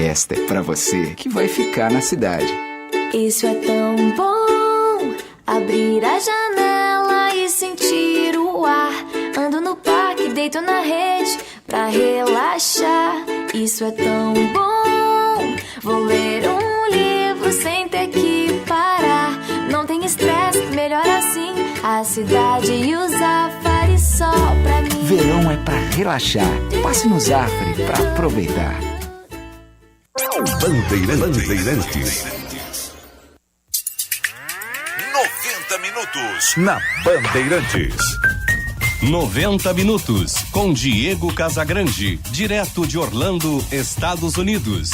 Esta é pra você que vai ficar na cidade. Isso é tão bom, abrir a janela e sentir o ar. Ando no parque, deito na rede pra relaxar. Isso é tão bom, vou ler um livro sem ter que parar. Não tem estresse, melhor assim, a cidade e o Zafari só pra mim. Verão é pra relaxar, passe no Zafari pra aproveitar. Bandeirantes. 90 minutos na Bandeirantes. 90 minutos com Diego Casagrande, direto de Orlando, Estados Unidos.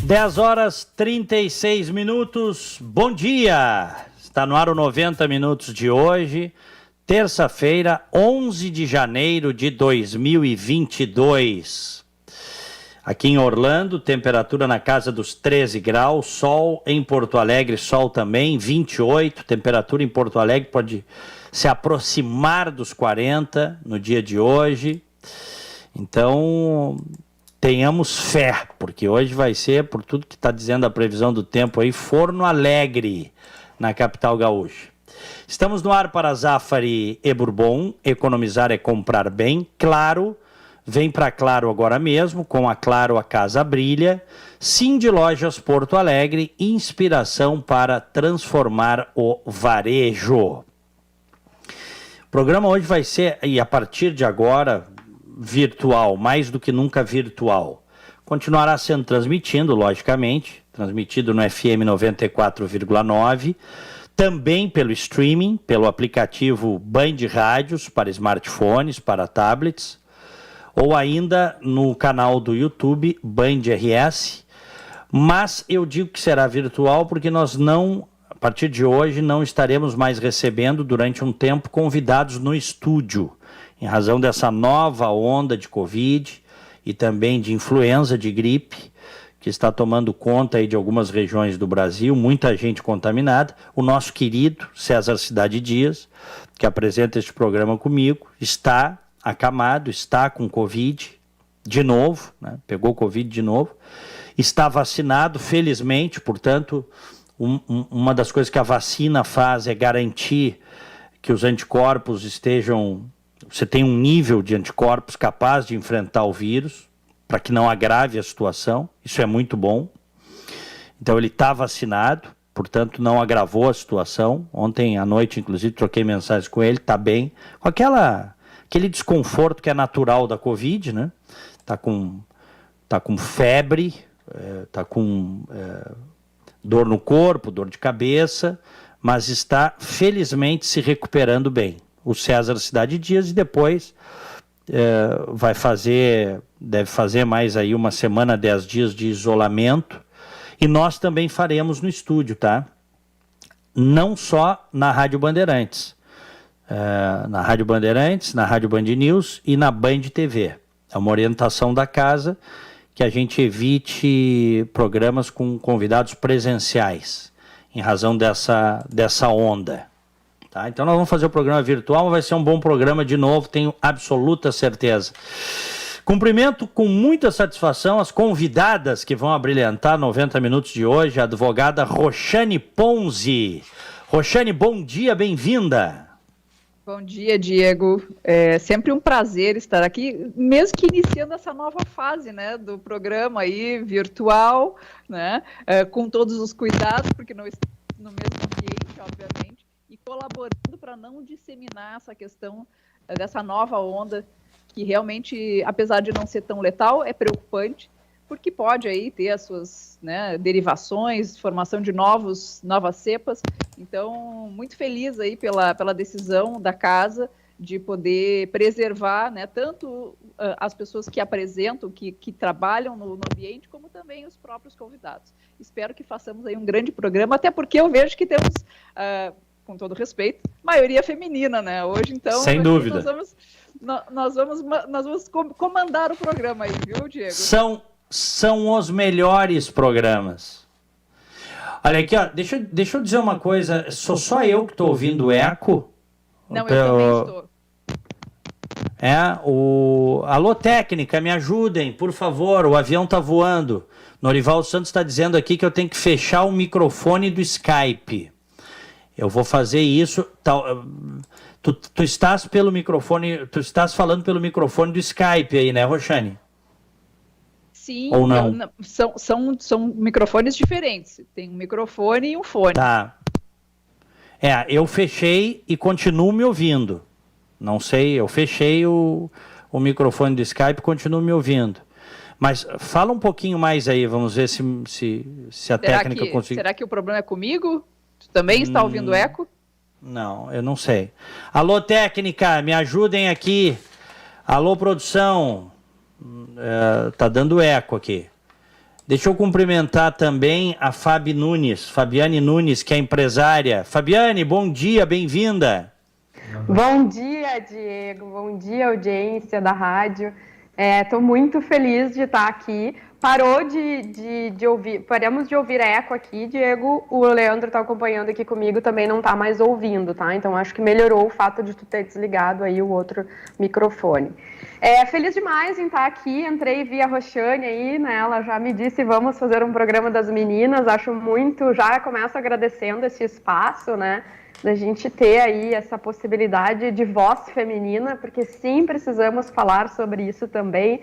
Dez horas 36 minutos, bom dia! Está no ar o 90 minutos de hoje, terça-feira, 11 de janeiro de 2022. Aqui em Orlando, temperatura na casa dos 13 graus, sol em Porto Alegre, sol também, 28, temperatura em Porto Alegre pode se aproximar dos 40 no dia de hoje. Então, tenhamos fé, porque hoje vai ser, por tudo que está dizendo a previsão do tempo aí, forno alegre na capital gaúcha. Estamos no ar para Zafari e Bourbon, economizar é comprar bem. Claro, vem para Claro agora mesmo, com a Claro a casa brilha. Cindy Lojas Porto Alegre, inspiração para transformar o varejo. O programa hoje vai ser, e a partir de agora, virtual, mais do que nunca virtual. Continuará sendo transmitido, logicamente, transmitido no FM 94,9, também pelo streaming, pelo aplicativo Band Rádios para smartphones, para tablets, ou ainda no canal do YouTube Band RS, mas eu digo que será virtual porque nós não, a partir de hoje, não estaremos mais recebendo durante um tempo convidados no estúdio, em razão dessa nova onda de Covid e também de influenza, de gripe, que está tomando conta aí de algumas regiões do Brasil, muita gente contaminada. O nosso querido César Cidade Dias, que apresenta este programa comigo, está acamado, está com Covid de novo, né? Pegou Covid de novo, está vacinado, felizmente, portanto, uma das coisas que a vacina faz é garantir que os anticorpos estejam... Você tem um nível de anticorpos capaz de enfrentar o vírus, para que não agrave a situação, isso é muito bom. Então ele está vacinado, portanto não agravou a situação. Ontem à noite, inclusive, troquei mensagens com ele, está bem. Com aquele desconforto que é natural da Covid, né? Tá com febre, está com dor no corpo, dor de cabeça, mas está felizmente se recuperando bem. O César Cidade Dias, e depois deve fazer mais aí uma semana, 10 dias de isolamento, e nós também faremos no estúdio, tá? Não só na Rádio Bandeirantes, na Rádio Bandeirantes, na Rádio Band News e na Band TV. É uma orientação da casa que a gente evite programas com convidados presenciais, em razão dessa onda. Tá? Então nós vamos fazer o programa virtual, mas vai ser um bom programa de novo, tenho absoluta certeza. Cumprimento com muita satisfação as convidadas que vão abrilhantar 90 minutos de hoje, a advogada Roxane Ponzi. Roxane, bom dia, bem-vinda. Bom dia, Diego. É sempre um prazer estar aqui, mesmo que iniciando essa nova fase, né, do programa aí, virtual, né, com todos os cuidados, porque não estamos no mesmo ambiente, obviamente, e colaborando para não disseminar essa questão dessa nova onda, que realmente, apesar de não ser tão letal, é preocupante, porque pode aí ter as suas, né, derivações, formação de novas cepas. Então, muito feliz aí pela decisão da casa de poder preservar, né, tanto as pessoas que apresentam, que trabalham no ambiente, como também os próprios convidados. Espero que façamos aí um grande programa, até porque eu vejo que temos... com todo respeito, maioria feminina, né? Hoje, então... Sem dúvida. Nós vamos comandar o programa aí, viu, Diego? São os melhores programas. Olha aqui, ó, deixa eu dizer uma coisa, sou só eu que estou ouvindo eco? Não, eu também estou. Alô, técnica, me ajudem, por favor, o avião tá voando. Norival Santos está dizendo aqui que eu tenho que fechar o microfone do Skype. Eu vou fazer isso. Tu estás pelo microfone, tu estás falando pelo microfone do Skype aí, né, Roxane? Sim, ou não? São microfones diferentes. Tem um microfone e um fone. Tá. Eu fechei e continuo me ouvindo. Não sei, eu fechei o microfone do Skype e continuo me ouvindo. Mas fala um pouquinho mais aí, vamos ver se a técnica consegue. Será que o problema é comigo? Tu também está ouvindo eco? Não, eu não sei. Alô, técnica, me ajudem aqui. Alô, produção. Tá dando eco aqui. Deixa eu cumprimentar também a Fabiane Nunes, que é empresária. Fabiane, bom dia, bem-vinda. Bom dia, Diego. Bom dia, audiência da rádio. Estou muito feliz de estar aqui. Paramos de ouvir eco aqui, Diego. O Leandro está acompanhando aqui comigo, também não está mais ouvindo, tá? Então acho que melhorou o fato de tu ter desligado aí o outro microfone. Feliz demais em estar aqui. Entrei via Roxane aí, né? Ela já me disse, vamos fazer um programa das meninas. Acho muito, já começo agradecendo esse espaço, né? Da gente ter aí essa possibilidade de voz feminina, porque sim, precisamos falar sobre isso também,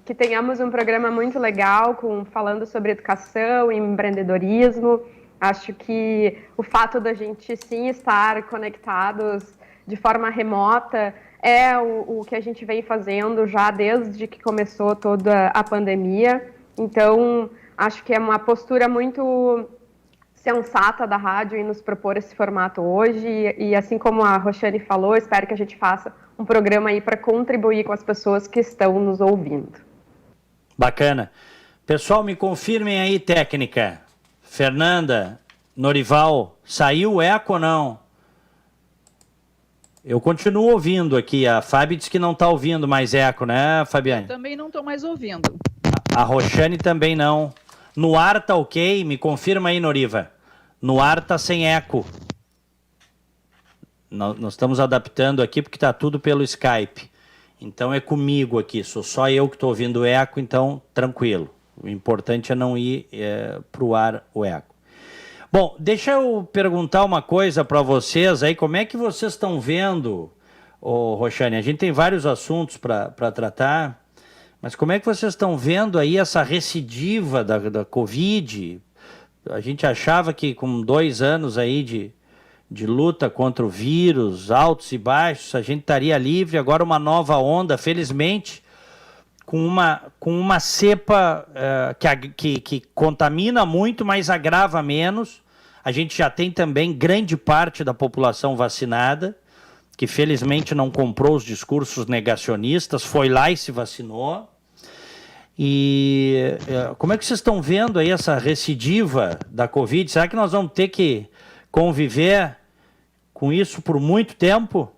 que tenhamos um programa muito legal, falando sobre educação e empreendedorismo. Acho que o fato da gente sim estar conectados de forma remota é o que a gente vem fazendo já desde que começou toda a pandemia. Então, acho que é uma postura muito sensata da rádio em nos propor esse formato hoje, e assim como a Roxane falou, espero que a gente faça um programa aí para contribuir com as pessoas que estão nos ouvindo. Bacana. Pessoal, me confirmem aí, técnica. Fernanda, Norival, saiu o eco ou não? Eu continuo ouvindo aqui, a Fábio disse que não está ouvindo mais eco, né, Fabiane? Eu também não estou mais ouvindo. A Roxane também não. No ar tá ok? Me confirma aí, Noriva. No ar tá sem eco. Nós estamos adaptando aqui porque tá tudo pelo Skype. Então é comigo aqui, sou só eu que estou ouvindo eco, então tranquilo. O importante é não ir para o ar o eco. Bom, deixa eu perguntar uma coisa para vocês aí, como é que vocês estão vendo, Roxane? A gente tem vários assuntos para tratar, mas como é que vocês estão vendo aí essa recidiva da Covid? A gente achava que com 2 anos aí de luta contra o vírus, altos e baixos, a gente estaria livre. Agora uma nova onda, felizmente, com uma cepa que contamina muito, mas agrava menos. A gente já tem também grande parte da população vacinada, que felizmente não comprou os discursos negacionistas, foi lá e se vacinou. E como é que vocês estão vendo aí essa recidiva da Covid? Será que nós vamos ter que conviver com isso por muito tempo?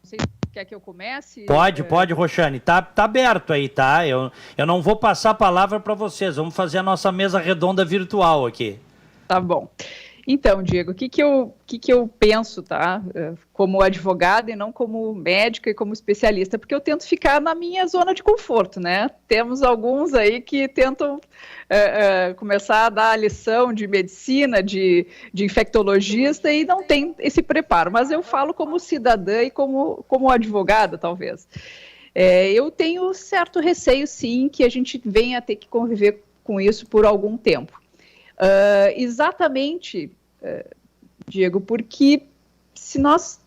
Você quer que eu comece? Pode, Roxane. Tá aberto aí, tá? Eu não vou passar a palavra para vocês. Vamos fazer a nossa mesa redonda virtual aqui. Tá bom. Então, Diego, o que eu penso, tá? Como advogada e não como médica e como especialista, porque eu tento ficar na minha zona de conforto, né? Temos alguns aí que tentam começar a dar a lição de medicina, de infectologista e não tem esse preparo, mas eu falo como cidadã e como advogada, talvez. Eu tenho certo receio, sim, que a gente venha a ter que conviver com isso por algum tempo. Exatamente, Diego, porque se nós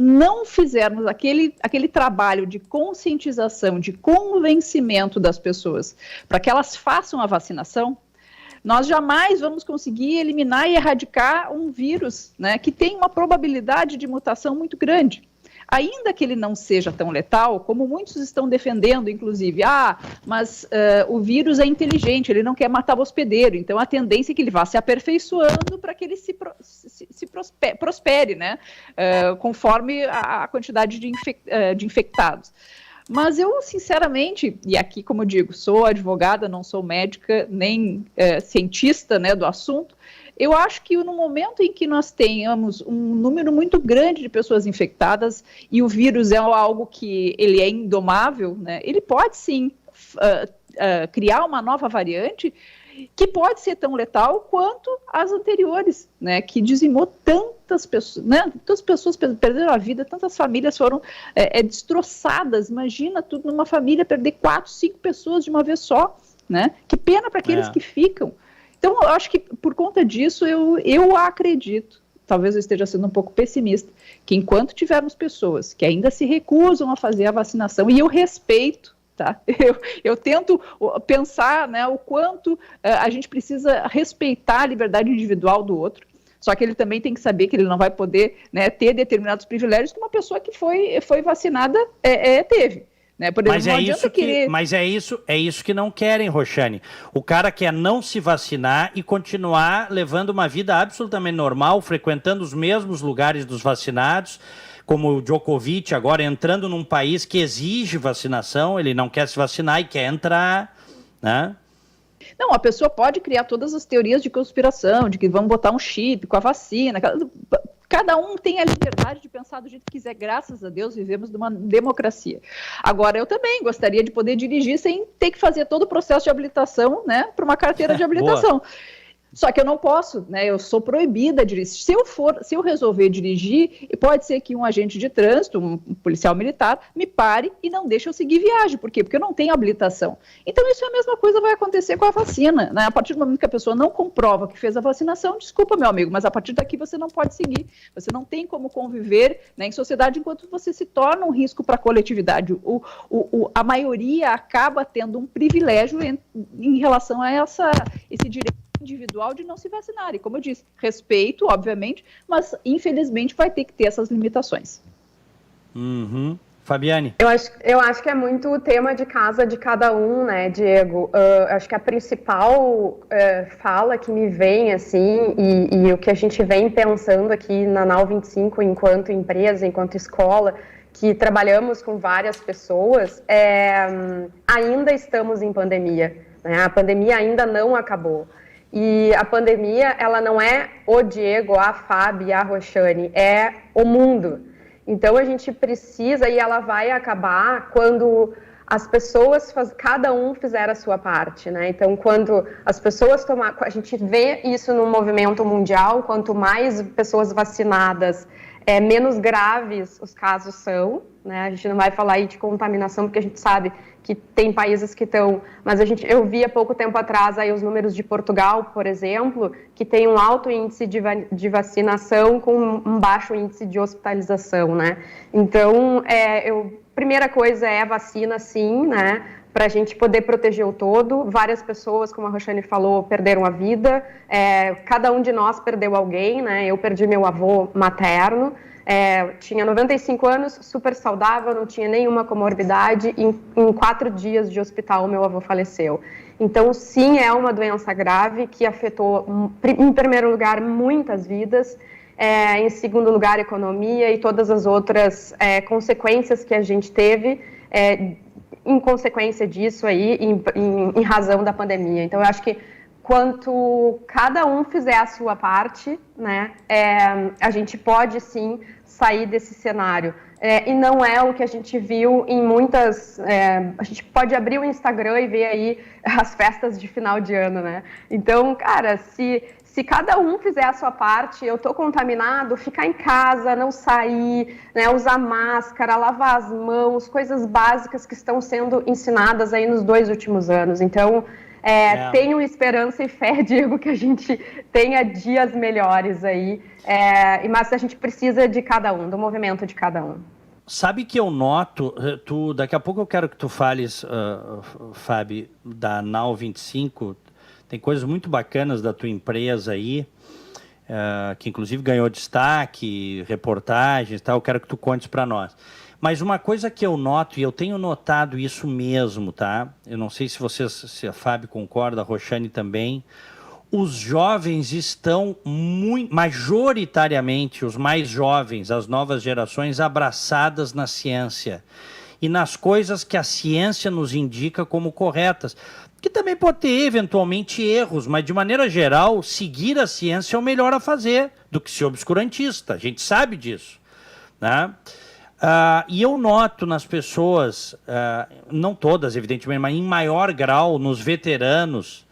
não fizermos aquele trabalho de conscientização, de convencimento das pessoas para que elas façam a vacinação, nós jamais vamos conseguir eliminar e erradicar um vírus, né, que tem uma probabilidade de mutação muito grande. Ainda que ele não seja tão letal, como muitos estão defendendo, inclusive, mas o vírus é inteligente, ele não quer matar o hospedeiro, então a tendência é que ele vá se aperfeiçoando para que ele se prospere, né, conforme a quantidade de infectados. Mas eu, sinceramente, e aqui, como eu digo, sou advogada, não sou médica, nem cientista, né, do assunto, eu acho que no momento em que nós tenhamos um número muito grande de pessoas infectadas e o vírus é algo que ele é indomável, né, ele pode sim criar uma nova variante que pode ser tão letal quanto as anteriores, né, que dizimou tantas pessoas, né, tantas pessoas perderam a vida, tantas famílias foram destroçadas. Imagina tudo numa família perder 4, 5 pessoas de uma vez só, né? Que pena para aqueles que ficam. Então, eu acho que por conta disso, eu acredito, talvez eu esteja sendo um pouco pessimista, que enquanto tivermos pessoas que ainda se recusam a fazer a vacinação, e eu respeito, tá? Eu tento pensar, né, o quanto a gente precisa respeitar a liberdade individual do outro, só que ele também tem que saber que ele não vai poder, né, ter determinados privilégios que uma pessoa que foi vacinada teve. Né? Por exemplo, Mas é isso que não querem, Roxane. O cara quer não se vacinar e continuar levando uma vida absolutamente normal, frequentando os mesmos lugares dos vacinados, como o Djokovic agora entrando num país que exige vacinação, ele não quer se vacinar e quer entrar, né? Não, a pessoa pode criar todas as teorias de conspiração, de que vamos botar um chip com a vacina. Cada um tem a liberdade de pensar do jeito que quiser, graças a Deus, vivemos numa democracia. Agora, eu também gostaria de poder dirigir sem ter que fazer todo o processo de habilitação, né, para uma carteira de habilitação. Só que eu não posso, né? Eu sou proibida de dirigir. Se eu resolver dirigir, pode ser que um agente de trânsito, um policial militar, me pare e não deixe eu seguir viagem. Por quê? Porque eu não tenho habilitação. Então, isso é a mesma coisa vai acontecer com a vacina, né? A partir do momento que a pessoa não comprova que fez a vacinação, desculpa, meu amigo, mas a partir daqui você não pode seguir. Você não tem como conviver, né, em sociedade enquanto você se torna um risco para a coletividade. A maioria acaba tendo um privilégio em relação a esse direito individual de não se vacinar. E como eu disse, respeito, obviamente, mas infelizmente vai ter que ter essas limitações. Fabiane? Eu acho que é muito o tema de casa de cada um, né, Diego? Acho que a principal fala que me vem, assim, e o que a gente vem pensando aqui na Nau 25, enquanto empresa, enquanto escola, que trabalhamos com várias pessoas, ainda estamos em pandemia, né? A pandemia ainda não acabou. E a pandemia, ela não é o Diego, a Fábio, a Roxane, é o mundo. Então, a gente precisa, e ela vai acabar quando as pessoas, cada um fizer a sua parte, né? Então, quando as pessoas a gente vê isso no movimento mundial, quanto mais pessoas vacinadas, menos graves os casos são, né? A gente não vai falar aí de contaminação, porque a gente sabe que tem países que estão... Mas eu vi há pouco tempo atrás aí os números de Portugal, por exemplo, que tem um alto índice de vacinação com um baixo índice de hospitalização, né? Então, primeira coisa é a vacina, sim, né? Para a gente poder proteger o todo. Várias pessoas, como a Roxane falou, perderam a vida. Cada um de nós perdeu alguém, né? Eu perdi meu avô materno. Tinha 95 anos, super saudável, não tinha nenhuma comorbidade. Em 4 dias de hospital, meu avô faleceu. Então, sim, é uma doença grave que afetou, em primeiro lugar, muitas vidas. Em segundo lugar, a economia e todas as outras consequências que a gente teve em consequência disso aí, em razão da pandemia. Então, eu acho que quanto cada um fizer a sua parte, né, a gente pode sim sair desse cenário. E não é o que a gente viu em muitas... a gente pode abrir o Instagram e ver aí as festas de final de ano, né? Então, cara, se cada um fizer a sua parte, eu tô contaminado, ficar em casa, não sair, né, usar máscara, lavar as mãos, coisas básicas que estão sendo ensinadas aí nos 2 últimos anos. Então, tenho esperança e fé, Diego, que a gente tenha dias melhores aí, mas a gente precisa de cada um, do movimento de cada um. Sabe que eu noto, daqui a pouco eu quero que tu fales, Fábio, da Nau 25, tem coisas muito bacanas da tua empresa aí, que inclusive ganhou destaque, reportagens e tal, eu quero que tu contes para nós. Mas uma coisa que eu noto, e eu tenho notado isso mesmo, tá? Eu não sei se a Fábio concorda, a Roxane também. Os jovens estão majoritariamente, os mais jovens, as novas gerações, abraçadas na ciência. e nas coisas que a ciência nos indica como corretas. Que também pode ter, eventualmente, erros, mas, de maneira geral, seguir a ciência é o melhor a fazer do que ser obscurantista. A gente sabe disso, né? E eu noto nas pessoas, não todas, evidentemente, mas em maior grau, nos veteranos,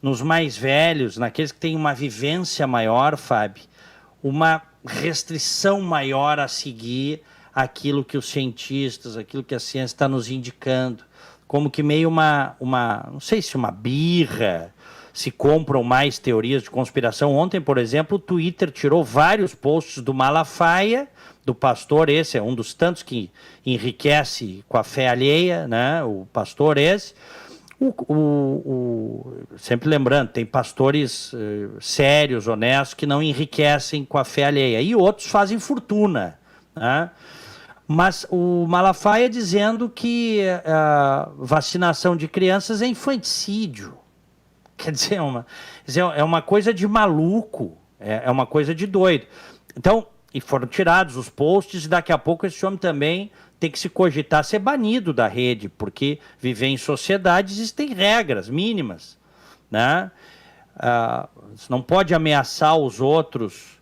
nos mais velhos, naqueles que têm uma vivência maior, Fábio, uma restrição maior a seguir aquilo que os cientistas, aquilo que a ciência está nos indicando. Como que meio não sei se uma birra, se compram mais teorias de conspiração. Ontem, por exemplo, o Twitter tirou vários posts do Malafaia, do pastor esse, é um dos tantos que enriquece com a fé alheia, né? O pastor esse. Sempre lembrando, tem pastores sérios, honestos, que não enriquecem com a fé alheia. E outros fazem fortuna, né? Mas o Malafaia dizendo que a vacinação de crianças é infanticídio. Quer dizer, é uma coisa de maluco, é uma coisa de doido. Então, e foram tirados os posts, e daqui a pouco esse homem também tem que se cogitar ser banido da rede, porque viver em sociedade existem regras mínimas, né? Você não pode ameaçar os outros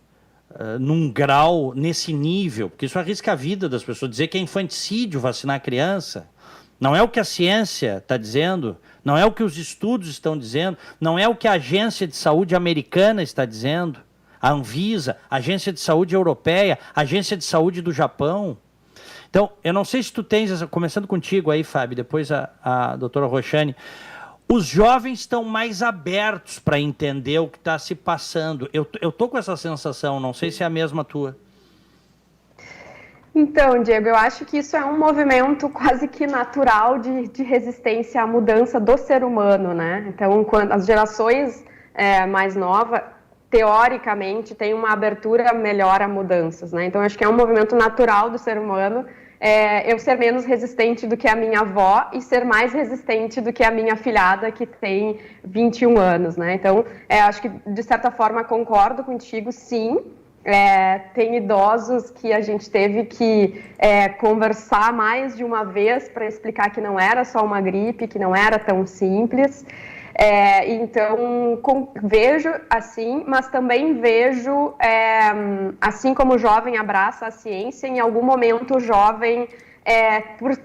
num grau, nesse nível, porque isso arrisca a vida das pessoas. Dizer que é infanticídio vacinar a criança, não é o que a ciência está dizendo, não é o que os estudos estão dizendo, não é o que a Agência de Saúde Americana está dizendo, a Anvisa, a Agência de Saúde Europeia, a Agência de Saúde do Japão. Então, eu não sei se tu tens, começando contigo aí, Fábio, depois a doutora Roxane, os jovens estão mais abertos para entender o que está se passando. Eu estou com essa sensação, não sei se é a mesma tua. Então, Diego, eu acho que isso é um movimento quase que natural de resistência à mudança do ser humano, né? Então, quando as gerações mais novas, teoricamente, têm uma abertura melhor a mudanças, né? Então, acho que é um movimento natural do ser humano eu ser menos resistente do que a minha avó e ser mais resistente do que a minha filhada, que tem 21 anos, né? Então, acho que, de certa forma, concordo contigo, sim. Tem idosos que a gente teve que conversar mais de uma vez para explicar que não era só uma gripe, que não era tão simples. Então, vejo assim, mas também vejo, assim como o jovem abraça a ciência, em algum momento o jovem,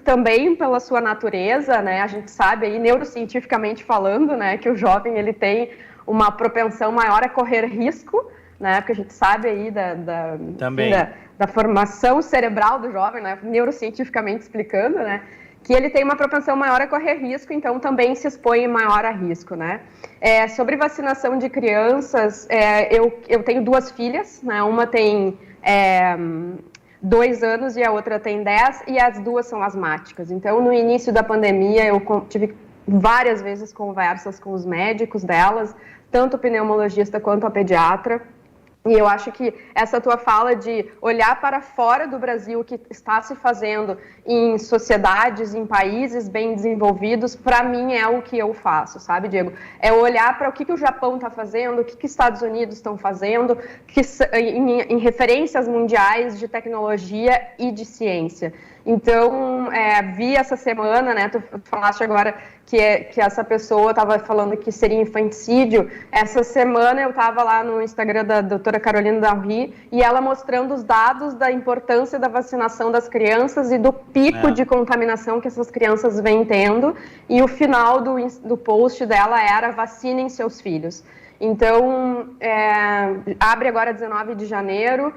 também pela sua natureza, né, a gente sabe aí, neurocientificamente falando, né, que o jovem ele tem uma propensão maior a correr risco, né, porque a gente sabe aí da formação cerebral do jovem, né, neurocientificamente explicando, né, que ele tem uma propensão maior a correr risco, então também se expõe maior a risco, né? Sobre vacinação de crianças, eu tenho 2 filhas, né? Uma tem 2 anos e a outra tem 10, e as 2 são asmáticas. Então, no início da pandemia, eu tive várias vezes conversas com os médicos delas, tanto o pneumologista quanto a pediatra. E eu acho que essa tua fala de olhar para fora do Brasil, o que está se fazendo em sociedades, em países bem desenvolvidos, para mim é o que eu faço, sabe, Diego? É olhar para o que o Japão está fazendo, o que os Estados Unidos estão fazendo, em referências mundiais de tecnologia e de ciência. Então, vi essa semana, né, tu falaste agora que essa pessoa estava falando que seria infanticídio. Essa semana eu estava lá no Instagram da doutora Carolina Dalry e ela mostrando os dados da importância da vacinação das crianças e do pico de contaminação que essas crianças vêm tendo. E o final do post dela era: vacinem seus filhos. Então, abre agora 19 de janeiro,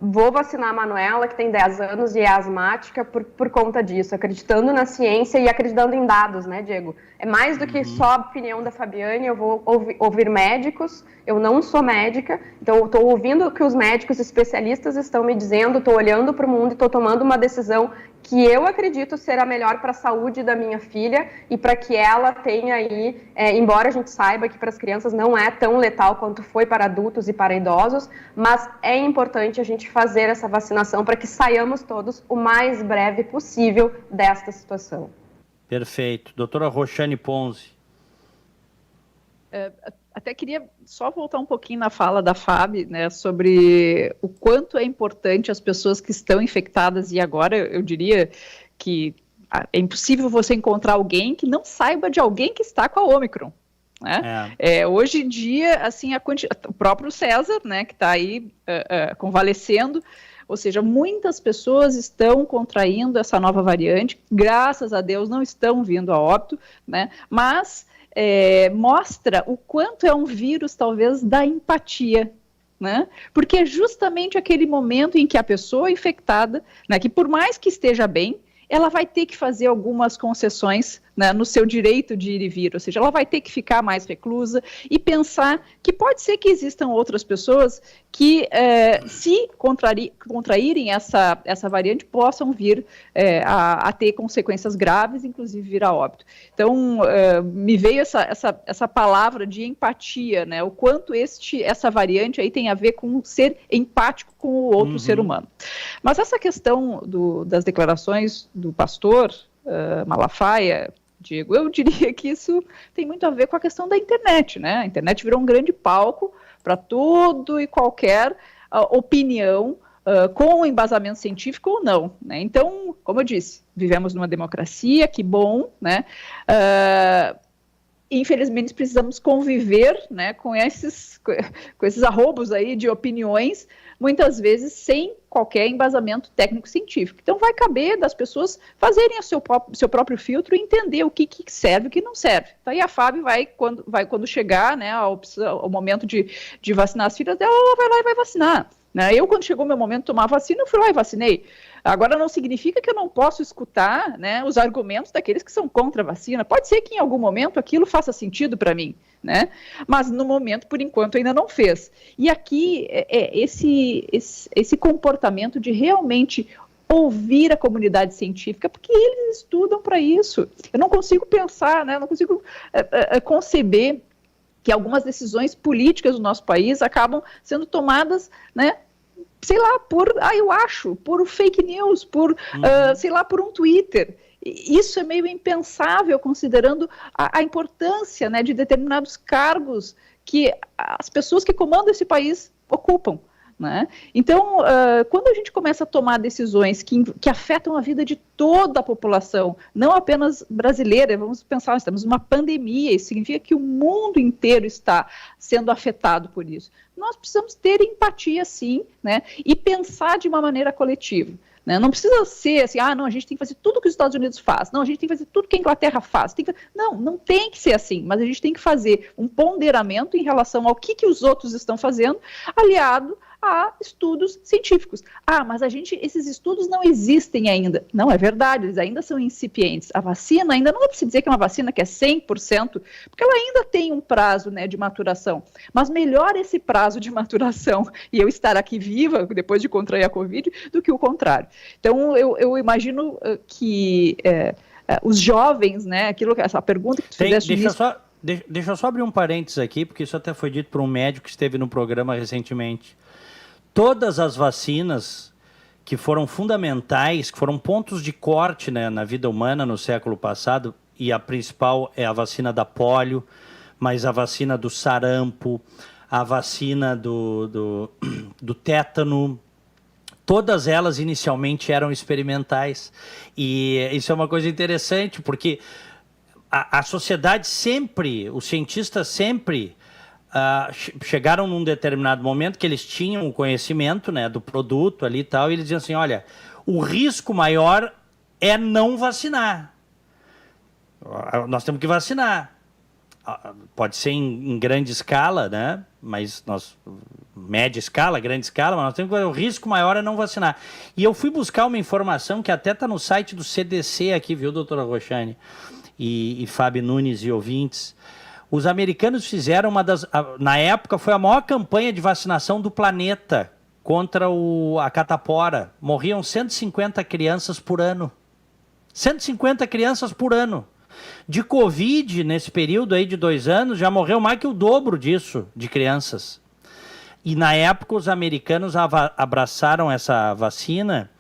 vou vacinar a Manuela, que tem 10 anos e é asmática, por conta disso, acreditando na ciência e acreditando em dados, né, Diego? É mais do que só a opinião da Fabiane, eu vou ouvir médicos, eu não sou médica, então eu estou ouvindo o que os médicos especialistas estão me dizendo, estou olhando para o mundo e estou tomando uma decisão que eu acredito ser a melhor para a saúde da minha filha e para que ela tenha aí, embora a gente saiba que para as crianças não é tão letal quanto foi para adultos e para idosos, mas é importante a gente fazer essa vacinação para que saiamos todos o mais breve possível desta situação. Perfeito. Doutora Roxane Ponzi. Até queria só voltar um pouquinho na fala da Fábio, né, sobre o quanto é importante as pessoas que estão infectadas, e agora eu diria que é impossível você encontrar alguém que não saiba de alguém que está com a Ômicron. Né? Hoje em dia, assim, o próprio César, né, que está aí convalescendo, ou seja, muitas pessoas estão contraindo essa nova variante, graças a Deus não estão vindo a óbito, né, mas mostra o quanto é um vírus, talvez, da empatia, né? Porque é justamente aquele momento em que a pessoa infectada, né, que por mais que esteja bem, ela vai ter que fazer algumas concessões, né, no seu direito de ir e vir, ou seja, ela vai ter que ficar mais reclusa e pensar que pode ser que existam outras pessoas que, se contraírem essa variante, possam vir a ter consequências graves, inclusive vir a óbito. Então, me veio essa palavra de empatia, né, o quanto essa variante aí tem a ver com ser empático com o outro ser humano. Mas essa questão das declarações do pastor Malafaia, Diego, eu diria que isso tem muito a ver com a questão da internet, né? A internet virou um grande palco para todo e qualquer opinião, com embasamento científico ou não, né? Então, como eu disse, vivemos numa democracia, que bom, né? Infelizmente, precisamos conviver, né, com esses arroubos aí de opiniões, muitas vezes sem qualquer embasamento técnico-científico. Então, vai caber das pessoas fazerem o seu próprio filtro e entender o que serve e o que não serve. Então, aí a Fábio quando chegar, né, o momento de vacinar as filhas dela, ela vai lá e vai vacinar. Né? Eu, quando chegou o meu momento de tomar a vacina, eu fui lá e vacinei. Agora, não significa que eu não posso escutar, né, os argumentos daqueles que são contra a vacina. Pode ser que em algum momento aquilo faça sentido para mim, né? Mas no momento, por enquanto, ainda não fez. E aqui, esse comportamento de realmente ouvir a comunidade científica, porque eles estudam para isso. Eu não consigo pensar, né, não consigo conceber que algumas decisões políticas do nosso país acabam sendo tomadas, né, sei lá, por fake news, sei lá, por um Twitter. Isso é meio impensável, considerando a importância, né, de determinados cargos que as pessoas que comandam esse país ocupam. Né? Então, quando a gente começa a tomar decisões que afetam a vida de toda a população, não apenas brasileira, vamos pensar, nós estamos numa pandemia, isso significa que o mundo inteiro está sendo afetado por isso. Nós precisamos ter empatia, sim, né? E pensar de uma maneira coletiva. Né? Não precisa ser assim, não, a gente tem que fazer tudo que os Estados Unidos faz, não, a gente tem que fazer tudo que a Inglaterra faz. Não tem que ser assim, mas a gente tem que fazer um ponderamento em relação ao que os outros estão fazendo, aliado a estudos científicos. Mas esses estudos não existem ainda. Não, é verdade, eles ainda são incipientes. A vacina ainda não dá para se dizer que é uma vacina que é 100%, porque ela ainda tem um prazo, né, de maturação. Mas melhor esse prazo de maturação e eu estar aqui viva depois de contrair a Covid do que o contrário. Então, eu imagino que os jovens, né, essa pergunta que tu fizeste... Deixa eu só abrir um parênteses aqui, porque isso até foi dito por um médico que esteve no programa recentemente. Todas as vacinas que foram fundamentais, que foram pontos de corte, né, na vida humana no século passado, e a principal é a vacina da polio, mas a vacina do sarampo, a vacina do tétano, todas elas inicialmente eram experimentais. E isso é uma coisa interessante, porque a sociedade sempre, os cientistas sempre chegaram num determinado momento que eles tinham o conhecimento, né, do produto ali e tal, e eles diziam assim, olha, o risco maior é não vacinar. Nós temos que vacinar. Pode ser em grande escala, né, mas média escala, grande escala, mas nós temos que, o risco maior é não vacinar. E eu fui buscar uma informação que até está no site do CDC aqui, viu, doutora Roxane e Fábio Nunes e ouvintes. Os americanos fizeram na época, foi a maior campanha de vacinação do planeta contra a catapora. Morriam 150 crianças por ano. 150 crianças por ano. De Covid, nesse período aí de 2 anos, já morreu mais que o dobro disso, de crianças. E na época os americanos abraçaram essa vacina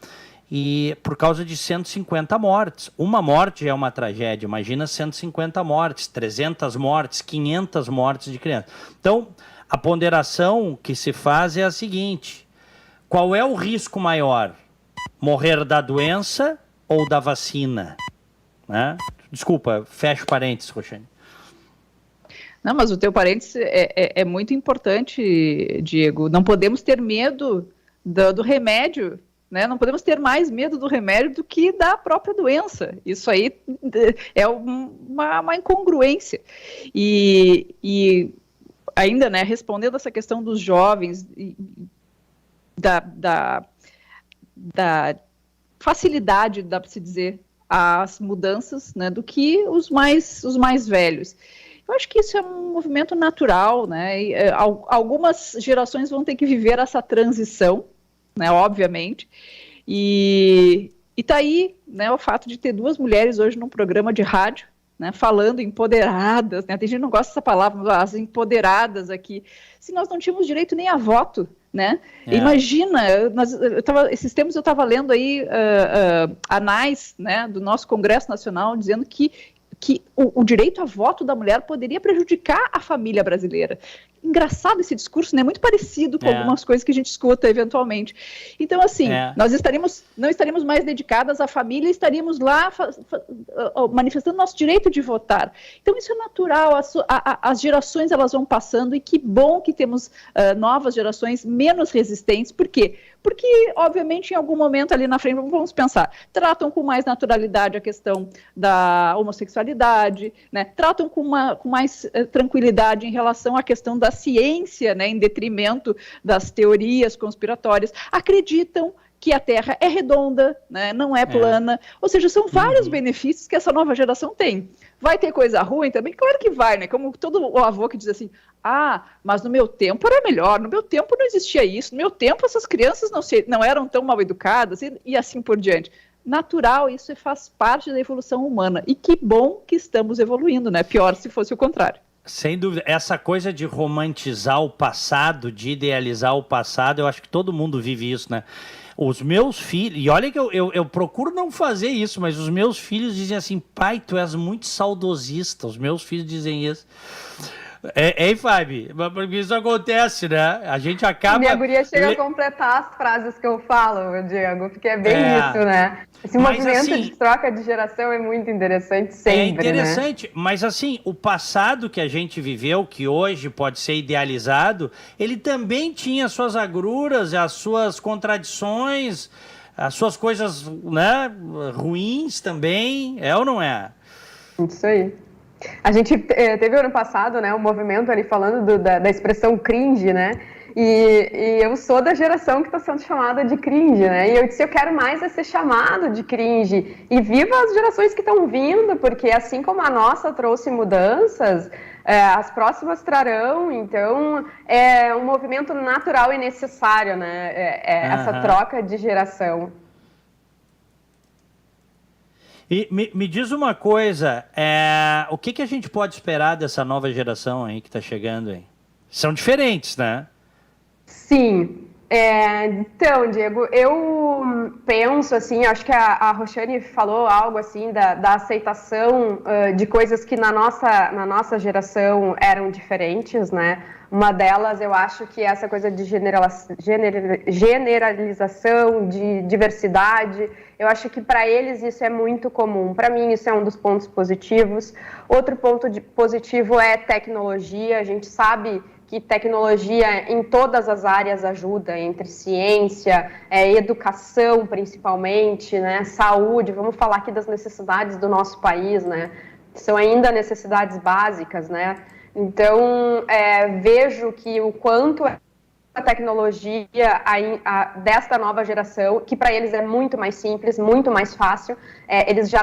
e por causa de 150 mortes. Uma morte é uma tragédia, imagina 150 mortes, 300 mortes, 500 mortes de crianças. Então, a ponderação que se faz é a seguinte: qual é o risco maior? Morrer da doença ou da vacina? Né? Desculpa, fecha parênteses, Roxane. Não, mas o teu parênteses é muito importante, Diego. Não podemos ter medo do remédio, né? Não podemos ter mais medo do remédio do que da própria doença. Isso aí é uma incongruência. E ainda, né, respondendo essa questão dos jovens, da facilidade, dá para se dizer, às mudanças, né, do que os mais velhos. Eu acho que isso é um movimento natural, né? E, algumas gerações vão ter que viver essa transição, né, obviamente, e tá aí, né, o fato de ter 2 mulheres hoje num programa de rádio, né, falando empoderadas, né, tem gente que não gosta dessa palavra, mas as empoderadas aqui, se nós não tínhamos direito nem a voto, né, imagina, esses tempos eu estava lendo aí anais, né, do nosso Congresso Nacional, dizendo que o direito a voto da mulher poderia prejudicar a família brasileira. Engraçado esse discurso, né? Muito parecido com algumas coisas que a gente escuta eventualmente. Então, assim, nós não estaríamos mais dedicadas à família, estaríamos lá manifestando nosso direito de votar. Então, isso é natural, as gerações elas vão passando, e que bom que temos novas gerações menos resistentes. Por quê? Porque, obviamente, em algum momento ali na frente, vamos pensar, tratam com mais naturalidade a questão da homossexualidade, né? Tratam com mais tranquilidade em relação à questão da ciência, né? Em detrimento das teorias conspiratórias. Acreditam que a Terra é redonda, né? Não é plana. Ou seja, são vários benefícios que essa nova geração tem. Vai ter coisa ruim também? Claro que vai, né? Como todo o avô que diz assim, mas no meu tempo era melhor, no meu tempo não existia isso, no meu tempo essas crianças não eram tão mal educadas, e assim por diante. Natural, isso faz parte da evolução humana. E que bom que estamos evoluindo, né? Pior se fosse o contrário. Sem dúvida. Essa coisa de romantizar o passado, de idealizar o passado, eu acho que todo mundo vive isso, né? Os meus filhos, e olha que eu procuro não fazer isso, mas os meus filhos dizem assim, pai, tu és muito saudosista. Os meus filhos dizem isso. Hein, Fábio? Porque isso acontece, né? A gente acaba... Minha guria chega a completar as frases que eu falo, Diego, porque é bem isso, né? Esse movimento assim, de troca de geração é muito interessante sempre, interessante, né? Mas assim, o passado que a gente viveu, que hoje pode ser idealizado, ele também tinha as suas agruras, as suas contradições, as suas coisas, né, ruins também, é ou não é? Isso aí. A gente teve ano passado, né, um movimento ali falando da expressão cringe, né, e eu sou da geração que está sendo chamada de cringe, né, e eu disse, eu quero mais é ser chamado de cringe, e viva as gerações que estão vindo, porque assim como a nossa trouxe mudanças, as próximas trarão, então é um movimento natural e necessário, né, essa troca de geração. E me diz uma coisa, o que a gente pode esperar dessa nova geração aí que está chegando aí? São diferentes, né? Sim. Então, Diego, eu penso assim, acho que a Roxane falou algo assim da aceitação de coisas que na nossa geração eram diferentes, né? Uma delas, eu acho que essa coisa de generalização, de diversidade, eu acho que para eles isso é muito comum. Para mim, isso é um dos pontos positivos. Outro ponto positivo é tecnologia. A gente sabe que tecnologia em todas as áreas ajuda, entre ciência, educação principalmente, né, saúde. Vamos falar aqui das necessidades do nosso país, né? São ainda necessidades básicas, né? Então, vejo que o quanto a tecnologia desta nova geração, que para eles é muito mais simples, muito mais fácil, eles já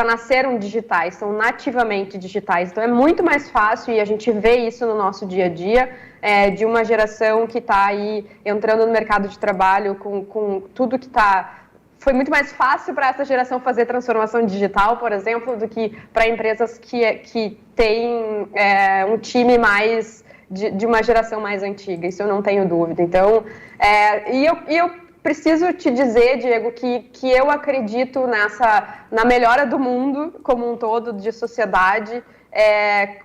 nasceram digitais, são nativamente digitais, então é muito mais fácil, e a gente vê isso no nosso dia a dia, de uma geração que está aí entrando no mercado de trabalho com tudo que está... Foi muito mais fácil para essa geração fazer transformação digital, por exemplo, do que para empresas que têm um time mais de uma geração mais antiga, isso eu não tenho dúvida. Então, eu preciso te dizer, Diego, que eu acredito na melhora do mundo como um todo, de sociedade,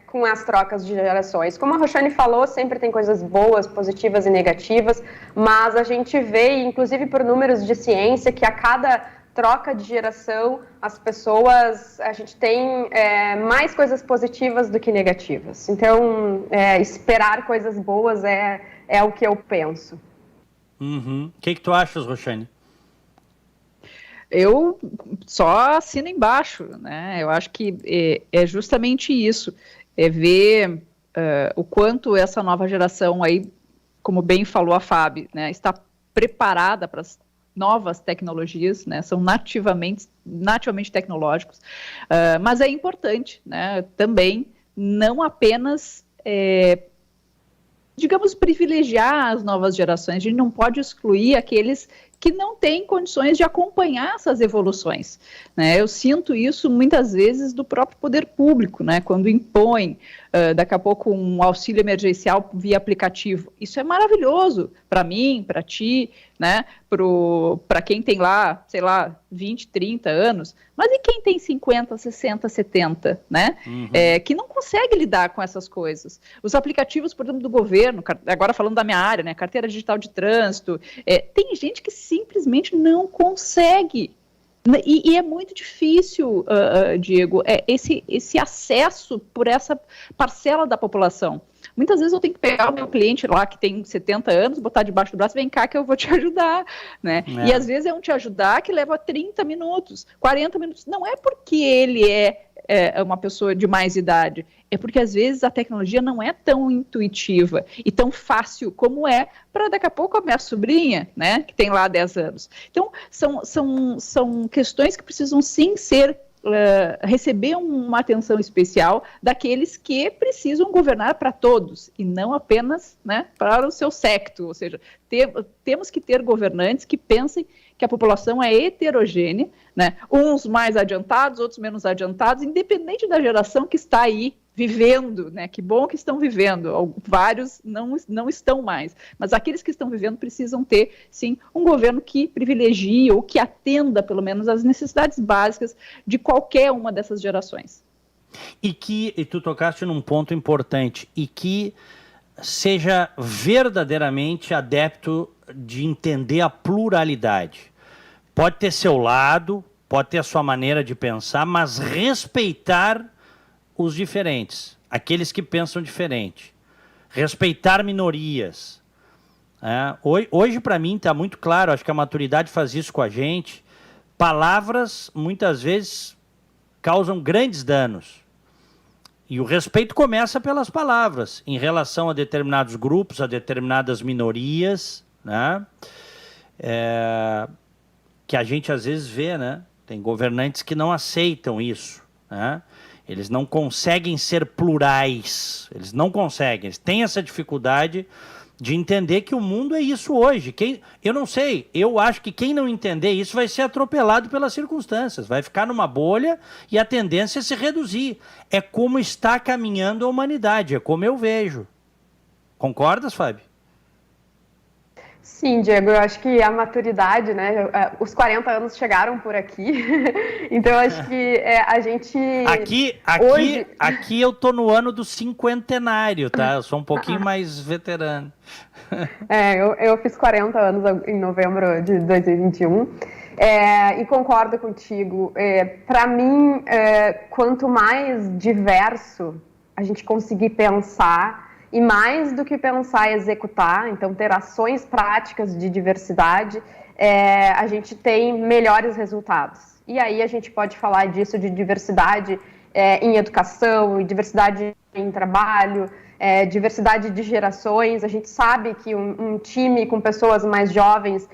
com as trocas de gerações. Como a Roxane falou, sempre tem coisas boas, positivas e negativas, mas a gente vê, inclusive por números de ciência, que a cada troca de geração, as pessoas, a gente tem mais coisas positivas do que negativas. Então, esperar coisas boas é o que eu penso. O que tu achas, Roxane? Eu só assino embaixo, né? Eu acho que é justamente isso, é ver o quanto essa nova geração aí, como bem falou a Fábio, né, está preparada para as novas tecnologias, né, são nativamente tecnológicos, mas é importante, né, também não apenas, digamos, privilegiar as novas gerações, a gente não pode excluir aqueles que não têm condições de acompanhar essas evoluções, né? Eu sinto isso muitas vezes do próprio poder público, né? Quando impõe, daqui a pouco, um auxílio emergencial via aplicativo. Isso é maravilhoso para mim, para ti, né? Para quem tem lá, sei lá, 20, 30 anos, mas e quem tem 50, 60, 70, né? Que não consegue lidar com essas coisas. Os aplicativos, por exemplo, do governo, agora falando da minha área, né? Carteira digital de trânsito, tem gente que simplesmente não consegue. E é muito difícil, Diego, esse acesso por essa parcela da população. Muitas vezes eu tenho que pegar o meu cliente lá que tem 70 anos, botar debaixo do braço, vem cá que eu vou te ajudar, né? E às vezes é um te ajudar que leva 30 minutos, 40 minutos. Não é porque ele é uma pessoa de mais idade, é porque às vezes a tecnologia não é tão intuitiva e tão fácil como é para daqui a pouco a minha sobrinha, né, que tem lá 10 anos. Então, são questões que precisam sim receber uma atenção especial daqueles que precisam governar para todos e não apenas, né, para o seu séquito, ou seja, temos que ter governantes que pensem que a população é heterogênea, né, uns mais adiantados, outros menos adiantados, independente da geração que está aí vivendo, né, que bom que estão vivendo, vários não estão mais, mas aqueles que estão vivendo precisam ter, sim, um governo que privilegie ou que atenda, pelo menos, às necessidades básicas de qualquer uma dessas gerações. E tu tocaste num ponto importante, e que seja verdadeiramente adepto de entender a pluralidade. Pode ter seu lado, pode ter a sua maneira de pensar, mas respeitar os diferentes, aqueles que pensam diferente. Respeitar minorias. Hoje, para mim, está muito claro, acho que a maturidade faz isso com a gente. Palavras, muitas vezes, causam grandes danos. E o respeito começa pelas palavras, em relação a determinados grupos, a determinadas minorias, né? Que a gente às vezes vê, né? Tem governantes que não aceitam isso, né? Eles não conseguem ser plurais, eles não conseguem, eles têm essa dificuldade de entender que o mundo é isso hoje. Eu não sei, eu acho que quem não entender isso vai ser atropelado pelas circunstâncias, vai ficar numa bolha e a tendência é se reduzir. É como está caminhando a humanidade, é como eu vejo. Concordas, Fábio? Sim, Diego, eu acho que a maturidade, né, os 40 anos chegaram por aqui, então eu acho que a gente... Aqui eu tô no ano do cinquentenário, tá? Eu sou um pouquinho mais veterano. Eu fiz 40 anos em novembro de 2021, e concordo contigo. Para mim, quanto mais diverso a gente conseguir pensar, e mais do que pensar e executar, então ter ações práticas de diversidade, a gente tem melhores resultados. E aí a gente pode falar disso de diversidade em educação, diversidade em trabalho, diversidade de gerações. A gente sabe que um time com pessoas mais jovens,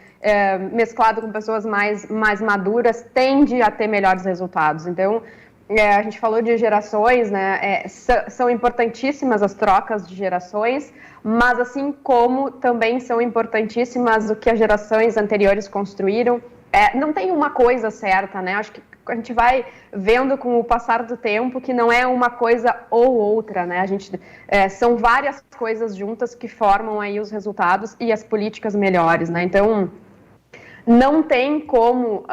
mesclado com pessoas mais maduras, tende a ter melhores resultados. Então, a gente falou de gerações, né? São importantíssimas as trocas de gerações, mas assim como também são importantíssimas o que as gerações anteriores construíram. Não tem uma coisa certa, né? Acho que a gente vai vendo com o passar do tempo que não é uma coisa ou outra, né? São várias coisas juntas que formam aí os resultados e as políticas melhores, né? Então, não tem como,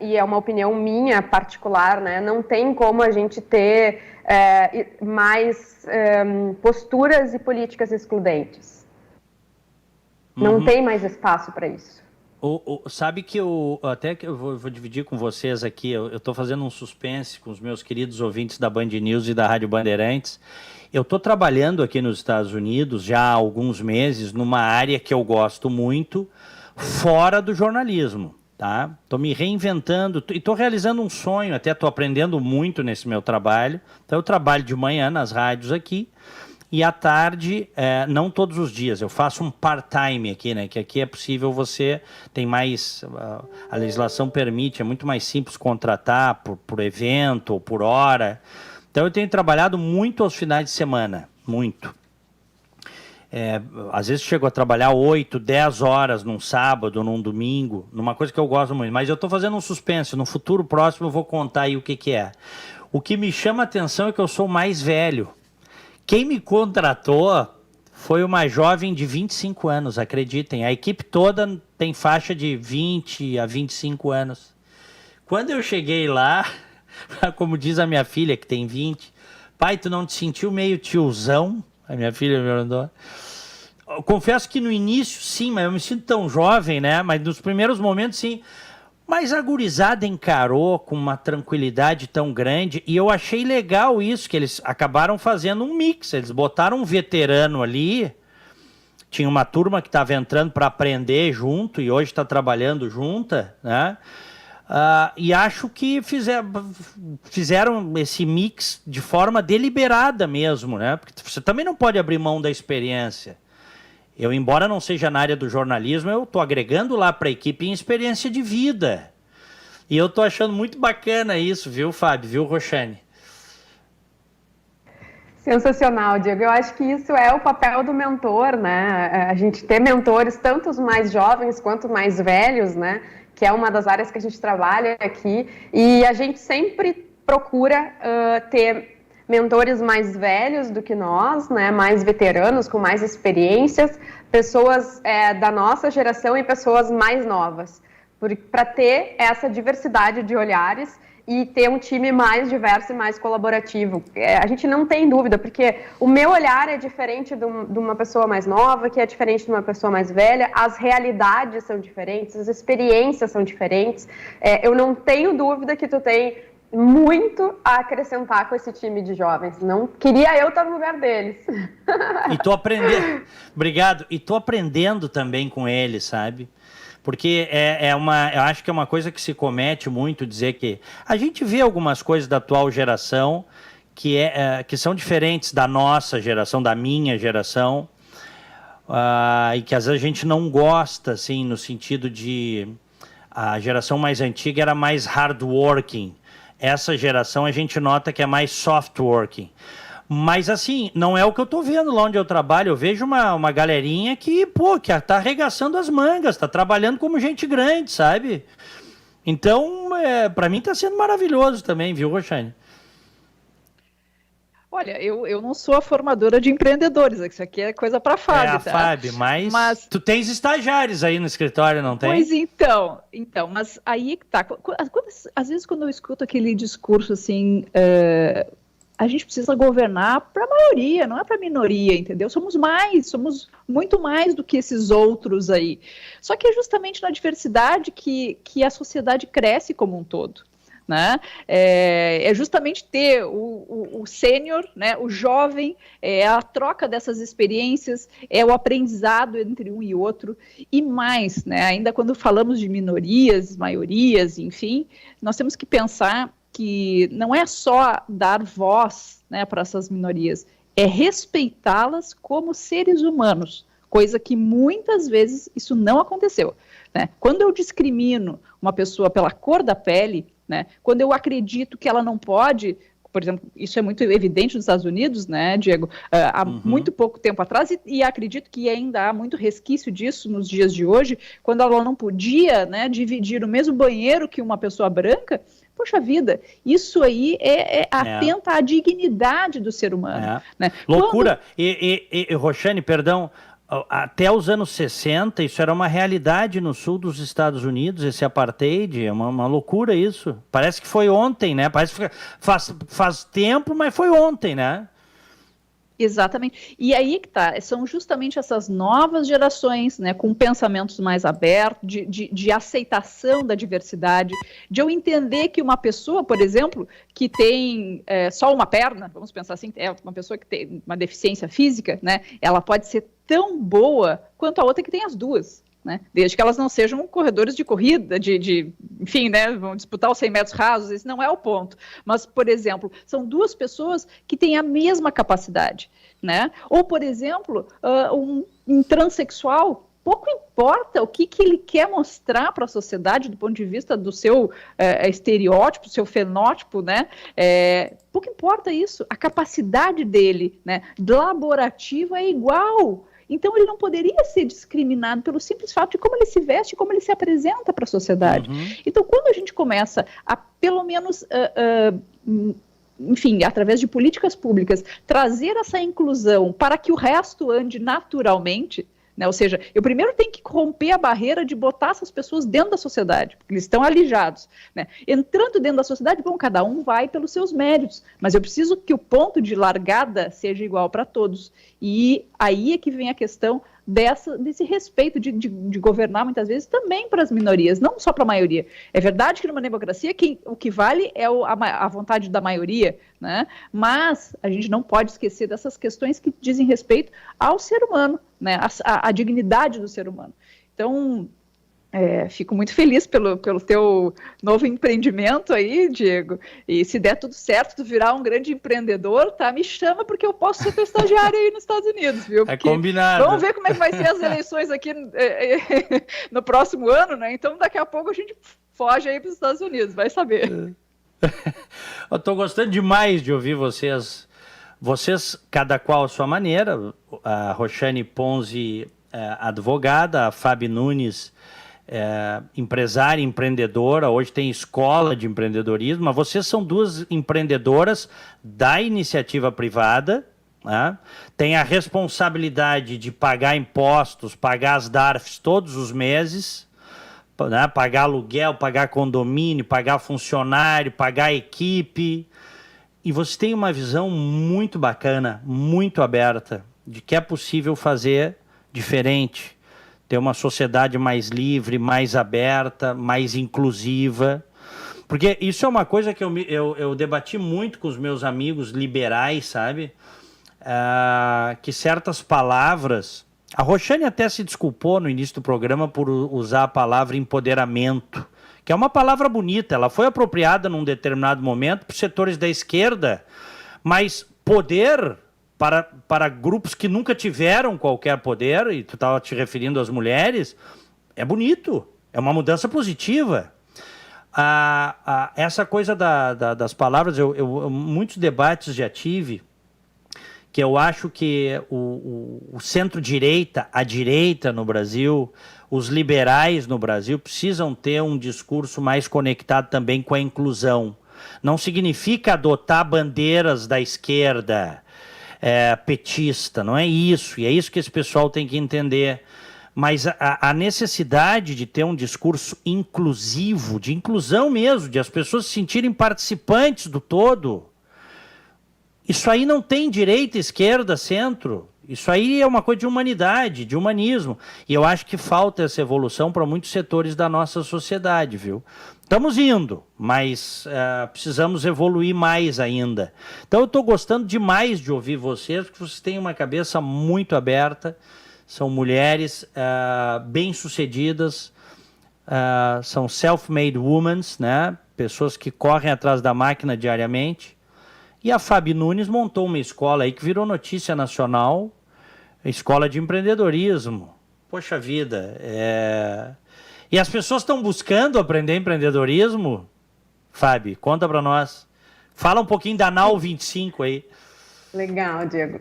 e é uma opinião minha particular, né? Não tem como a gente ter mais posturas e políticas excludentes. Não tem mais espaço para isso. Sabe que até que eu vou dividir com vocês aqui, eu estou fazendo um suspense com os meus queridos ouvintes da Band News e da Rádio Bandeirantes. Eu estou trabalhando aqui nos Estados Unidos já há alguns meses numa área que eu gosto muito, fora do jornalismo, tá? Estou me reinventando e estou realizando um sonho, até estou aprendendo muito nesse meu trabalho. Então eu trabalho de manhã nas rádios aqui, e à tarde, não todos os dias, eu faço um part-time aqui, né? Que aqui é possível tem mais, a legislação permite, é muito mais simples contratar por evento ou por hora. Então eu tenho trabalhado muito aos finais de semana, muito. Às vezes chego a trabalhar 8, 10 horas num sábado ou num domingo, numa coisa que eu gosto muito, mas eu estou fazendo um suspense, no futuro próximo eu vou contar aí o que é. O que me chama a atenção é que eu sou mais velho. Quem me contratou foi uma jovem de 25 anos, acreditem. A equipe toda tem faixa de 20 a 25 anos. Quando eu cheguei lá, como diz a minha filha, que tem 20, pai, tu não te sentiu meio tiozão? A minha filha me perguntou. Confesso que no início, sim, mas eu me sinto tão jovem, né? Mas nos primeiros momentos, sim. Mas a gurizada encarou com uma tranquilidade tão grande, e eu achei legal isso, que eles acabaram fazendo um mix, eles botaram um veterano ali, tinha uma turma que estava entrando para aprender junto, e hoje está trabalhando junta, né? E acho que fizeram esse mix de forma deliberada mesmo, né? Porque você também não pode abrir mão da experiência. Eu, embora não seja na área do jornalismo, eu estou agregando lá para a equipe em experiência de vida. E eu estou achando muito bacana isso, viu, Fábio? Viu, Roxane? Sensacional, Diego. Eu acho que isso é o papel do mentor, né? A gente ter mentores, tanto os mais jovens quanto mais velhos, né? Que é uma das áreas que a gente trabalha aqui. E a gente sempre procura ter mentores mais velhos do que nós, né, mais veteranos, com mais experiências, pessoas da nossa geração e pessoas mais novas, para ter essa diversidade de olhares e ter um time mais diverso e mais colaborativo. A gente não tem dúvida, porque o meu olhar é diferente de uma pessoa mais nova, que é diferente de uma pessoa mais velha, as realidades são diferentes, as experiências são diferentes. Eu não tenho dúvida que tu tem muito a acrescentar com esse time de jovens. Não queria eu estar no lugar deles. E tô aprendendo. Obrigado. E tô aprendendo também com eles, sabe? Porque eu acho que é uma coisa que se comete muito, dizer que a gente vê algumas coisas da atual geração que são diferentes da nossa geração, da minha geração, e que às vezes a gente não gosta, assim, no sentido de a geração mais antiga era mais hardworking. Essa geração a gente nota que é mais soft working. Mas assim, não é o que eu estou vendo lá onde eu trabalho. Eu vejo uma galerinha que está arregaçando as mangas, está trabalhando como gente grande, sabe? Então, para mim está sendo maravilhoso também, viu, Roxane? Olha, eu não sou a formadora de empreendedores, isso aqui é coisa para a Fábio, tá? Fábio, mas tu tens estagiários aí no escritório, não tem? Pois então, mas aí que tá. Às vezes quando eu escuto aquele discurso assim, a gente precisa governar para a maioria, não é para a minoria, entendeu? Somos muito mais do que esses outros aí. Só que é justamente na diversidade que a sociedade cresce como um todo. Né? É justamente ter o sênior, né? O jovem, a troca dessas experiências, o aprendizado entre um e outro, e mais, né? Ainda quando falamos de minorias, maiorias, enfim, nós temos que pensar que não é só dar voz, né, para essas minorias, é respeitá-las como seres humanos, coisa que muitas vezes isso não aconteceu. Né? Quando eu discrimino uma pessoa pela cor da pele, né, quando eu acredito que ela não pode, por exemplo, isso é muito evidente nos Estados Unidos, né, Diego, há muito pouco tempo atrás, e acredito que ainda há muito resquício disso nos dias de hoje, quando ela não podia, né, dividir o mesmo banheiro que uma pessoa branca. Poxa vida, isso aí atenta à dignidade do ser humano. Né? Loucura. E Roxane, perdão, até os anos 60, isso era uma realidade no sul dos Estados Unidos, esse apartheid, é uma loucura isso. Parece que foi ontem, né? Parece que faz tempo, mas foi ontem, né? Exatamente. E aí que tá, são justamente essas novas gerações, né, com pensamentos mais abertos, de aceitação da diversidade, de eu entender que uma pessoa, por exemplo, que tem só uma perna, vamos pensar assim, é uma pessoa que tem uma deficiência física, né, ela pode ser tão boa quanto a outra que tem as duas. Né? Desde que elas não sejam corredores de corrida, enfim, né, vão disputar os 100 metros rasos, esse não é o ponto. Mas, por exemplo, são 2 pessoas que têm a mesma capacidade, né? Ou, por exemplo, um transexual, pouco importa o que ele quer mostrar para a sociedade do ponto de vista do seu estereótipo, do seu fenótipo, né? Pouco importa isso, a capacidade dele, né, laborativa é igual. Então, ele não poderia ser discriminado pelo simples fato de como ele se veste, como ele se apresenta para a sociedade. Então, quando a gente começa a, pelo menos, enfim, através de políticas públicas, trazer essa inclusão para que o resto ande naturalmente, né? Ou seja, eu primeiro tenho que romper a barreira de botar essas pessoas dentro da sociedade, porque eles estão alijados, né? Entrando dentro da sociedade, bom, cada um vai pelos seus méritos, mas eu preciso que o ponto de largada seja igual para todos. E aí é que vem a questão desse respeito de governar muitas vezes também para as minorias, não só para a maioria. É verdade que numa democracia o que vale é a vontade da maioria, né? Mas a gente não pode esquecer dessas questões que dizem respeito ao ser humano, né? A dignidade do ser humano. Então, fico muito feliz pelo teu novo empreendimento aí, Diego, e se der tudo certo, tu virar um grande empreendedor, tá? Me chama, porque eu posso ser teu estagiário aí nos Estados Unidos, viu? Porque combinado. Vamos ver como é que vai ser as eleições aqui no próximo ano, né? Então, daqui a pouco a gente foge aí para os Estados Unidos, vai saber. Eu tô gostando demais de ouvir vocês, cada qual a sua maneira, a Roxane Ponzi, advogada, a Fábio Nunes, empresária, empreendedora, hoje tem escola de empreendedorismo, mas vocês são 2 empreendedoras da iniciativa privada, né? Tem a responsabilidade de pagar impostos, pagar as DARFs todos os meses, né? Pagar aluguel, pagar condomínio, pagar funcionário, pagar equipe, e você tem uma visão muito bacana, muito aberta, de que é possível fazer diferente, ter uma sociedade mais livre, mais aberta, mais inclusiva. Porque isso é uma coisa que eu debati muito com os meus amigos liberais, sabe? Que certas palavras... A Roxane até se desculpou no início do programa por usar a palavra empoderamento, que é uma palavra bonita, ela foi apropriada num determinado momento por setores da esquerda, mas poder... Para grupos que nunca tiveram qualquer poder, e tu estava te referindo às mulheres, é bonito, é uma mudança positiva. Essa coisa das palavras, muitos debates já tive, que eu acho que o centro-direita, a direita no Brasil, os liberais no Brasil, precisam ter um discurso mais conectado também com a inclusão. Não significa adotar bandeiras da esquerda, petista, não é isso, e é isso que esse pessoal tem que entender, mas a necessidade de ter um discurso inclusivo, de inclusão mesmo, de as pessoas se sentirem participantes do todo, isso aí não tem direita, esquerda, centro, isso aí é uma coisa de humanidade, de humanismo, e eu acho que falta essa evolução para muitos setores da nossa sociedade, viu? Estamos indo, mas precisamos evoluir mais ainda. Então eu estou gostando demais de ouvir vocês, porque vocês têm uma cabeça muito aberta, são mulheres bem-sucedidas, são self-made women, né? Pessoas que correm atrás da máquina diariamente. E a Fábio Nunes montou uma escola aí que virou notícia nacional, escola de empreendedorismo. Poxa vida, E as pessoas estão buscando aprender empreendedorismo? Fábio, conta para nós. Fala um pouquinho da NAU 25 aí. Legal, Diego.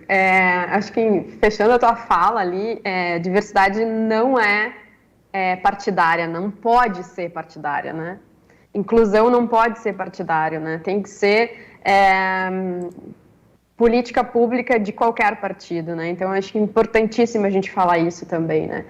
Acho que, fechando a tua fala ali, diversidade não é partidária, não pode ser partidária, né? Inclusão não pode ser partidário, né? Tem que ser política pública de qualquer partido, né? Então, acho que é importantíssimo a gente falar isso também, né?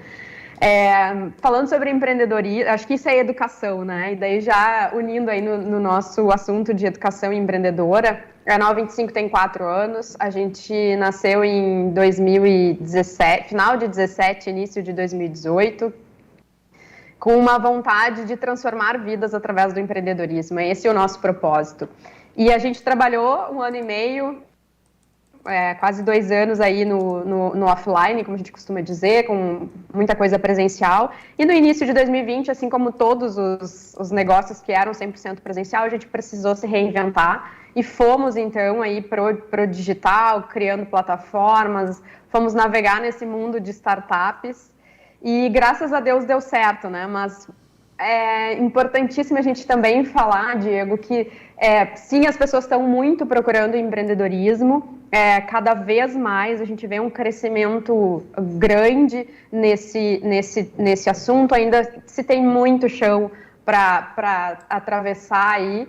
Falando sobre empreendedorismo, acho que isso é educação, né? E daí já unindo aí no nosso assunto de educação empreendedora, a Nova 25 tem 4 anos, a gente nasceu em 2017, final de 17, início de 2018, com uma vontade de transformar vidas através do empreendedorismo. Esse é o nosso propósito. E a gente trabalhou 1 ano e meio, quase 2 anos aí no offline, como a gente costuma dizer, com muita coisa presencial. E no início de 2020, assim como todos os negócios que eram 100% presencial, a gente precisou se reinventar e fomos então aí pro digital, criando plataformas, fomos navegar nesse mundo de startups e graças a Deus deu certo, né? Mas é importantíssimo a gente também falar, Diego, que sim, as pessoas estão muito procurando empreendedorismo, cada vez mais a gente vê um crescimento grande nesse assunto, ainda se tem muito chão para atravessar aí,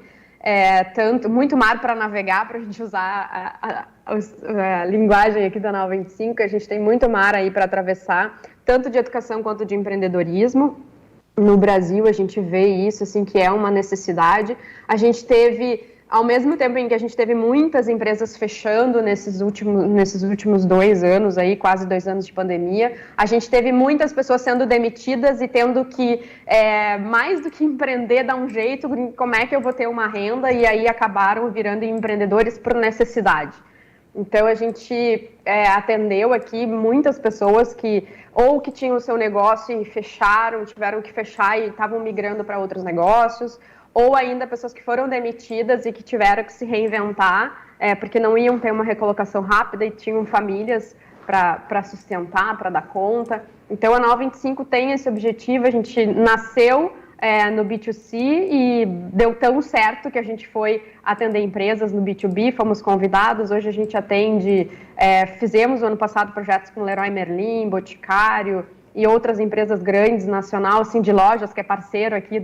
muito mar para navegar, para a gente usar a linguagem aqui da Nova 25, a gente tem muito mar aí para atravessar, tanto de educação quanto de empreendedorismo. No Brasil, a gente vê isso, assim, que é uma necessidade. A gente teve, ao mesmo tempo em que a gente teve muitas empresas fechando nesses últimos 2 anos, aí, quase 2 anos de pandemia, a gente teve muitas pessoas sendo demitidas e tendo que, mais do que empreender, dar um jeito, como é que eu vou ter uma renda, e aí acabaram virando empreendedores por necessidade. Então, a gente atendeu aqui muitas pessoas que tinham o seu negócio e fecharam, tiveram que fechar e estavam migrando para outros negócios, ou ainda pessoas que foram demitidas e que tiveram que se reinventar, porque não iam ter uma recolocação rápida e tinham famílias para sustentar, para dar conta. Então, a Nova 25 tem esse objetivo, a gente nasceu no B2C e deu tão certo que a gente foi atender empresas no B2B, fomos convidados, hoje a gente atende, fizemos no ano passado projetos com Leroy Merlin, Boticário e outras empresas grandes, nacional, Cindy Lojas, que é parceiro aqui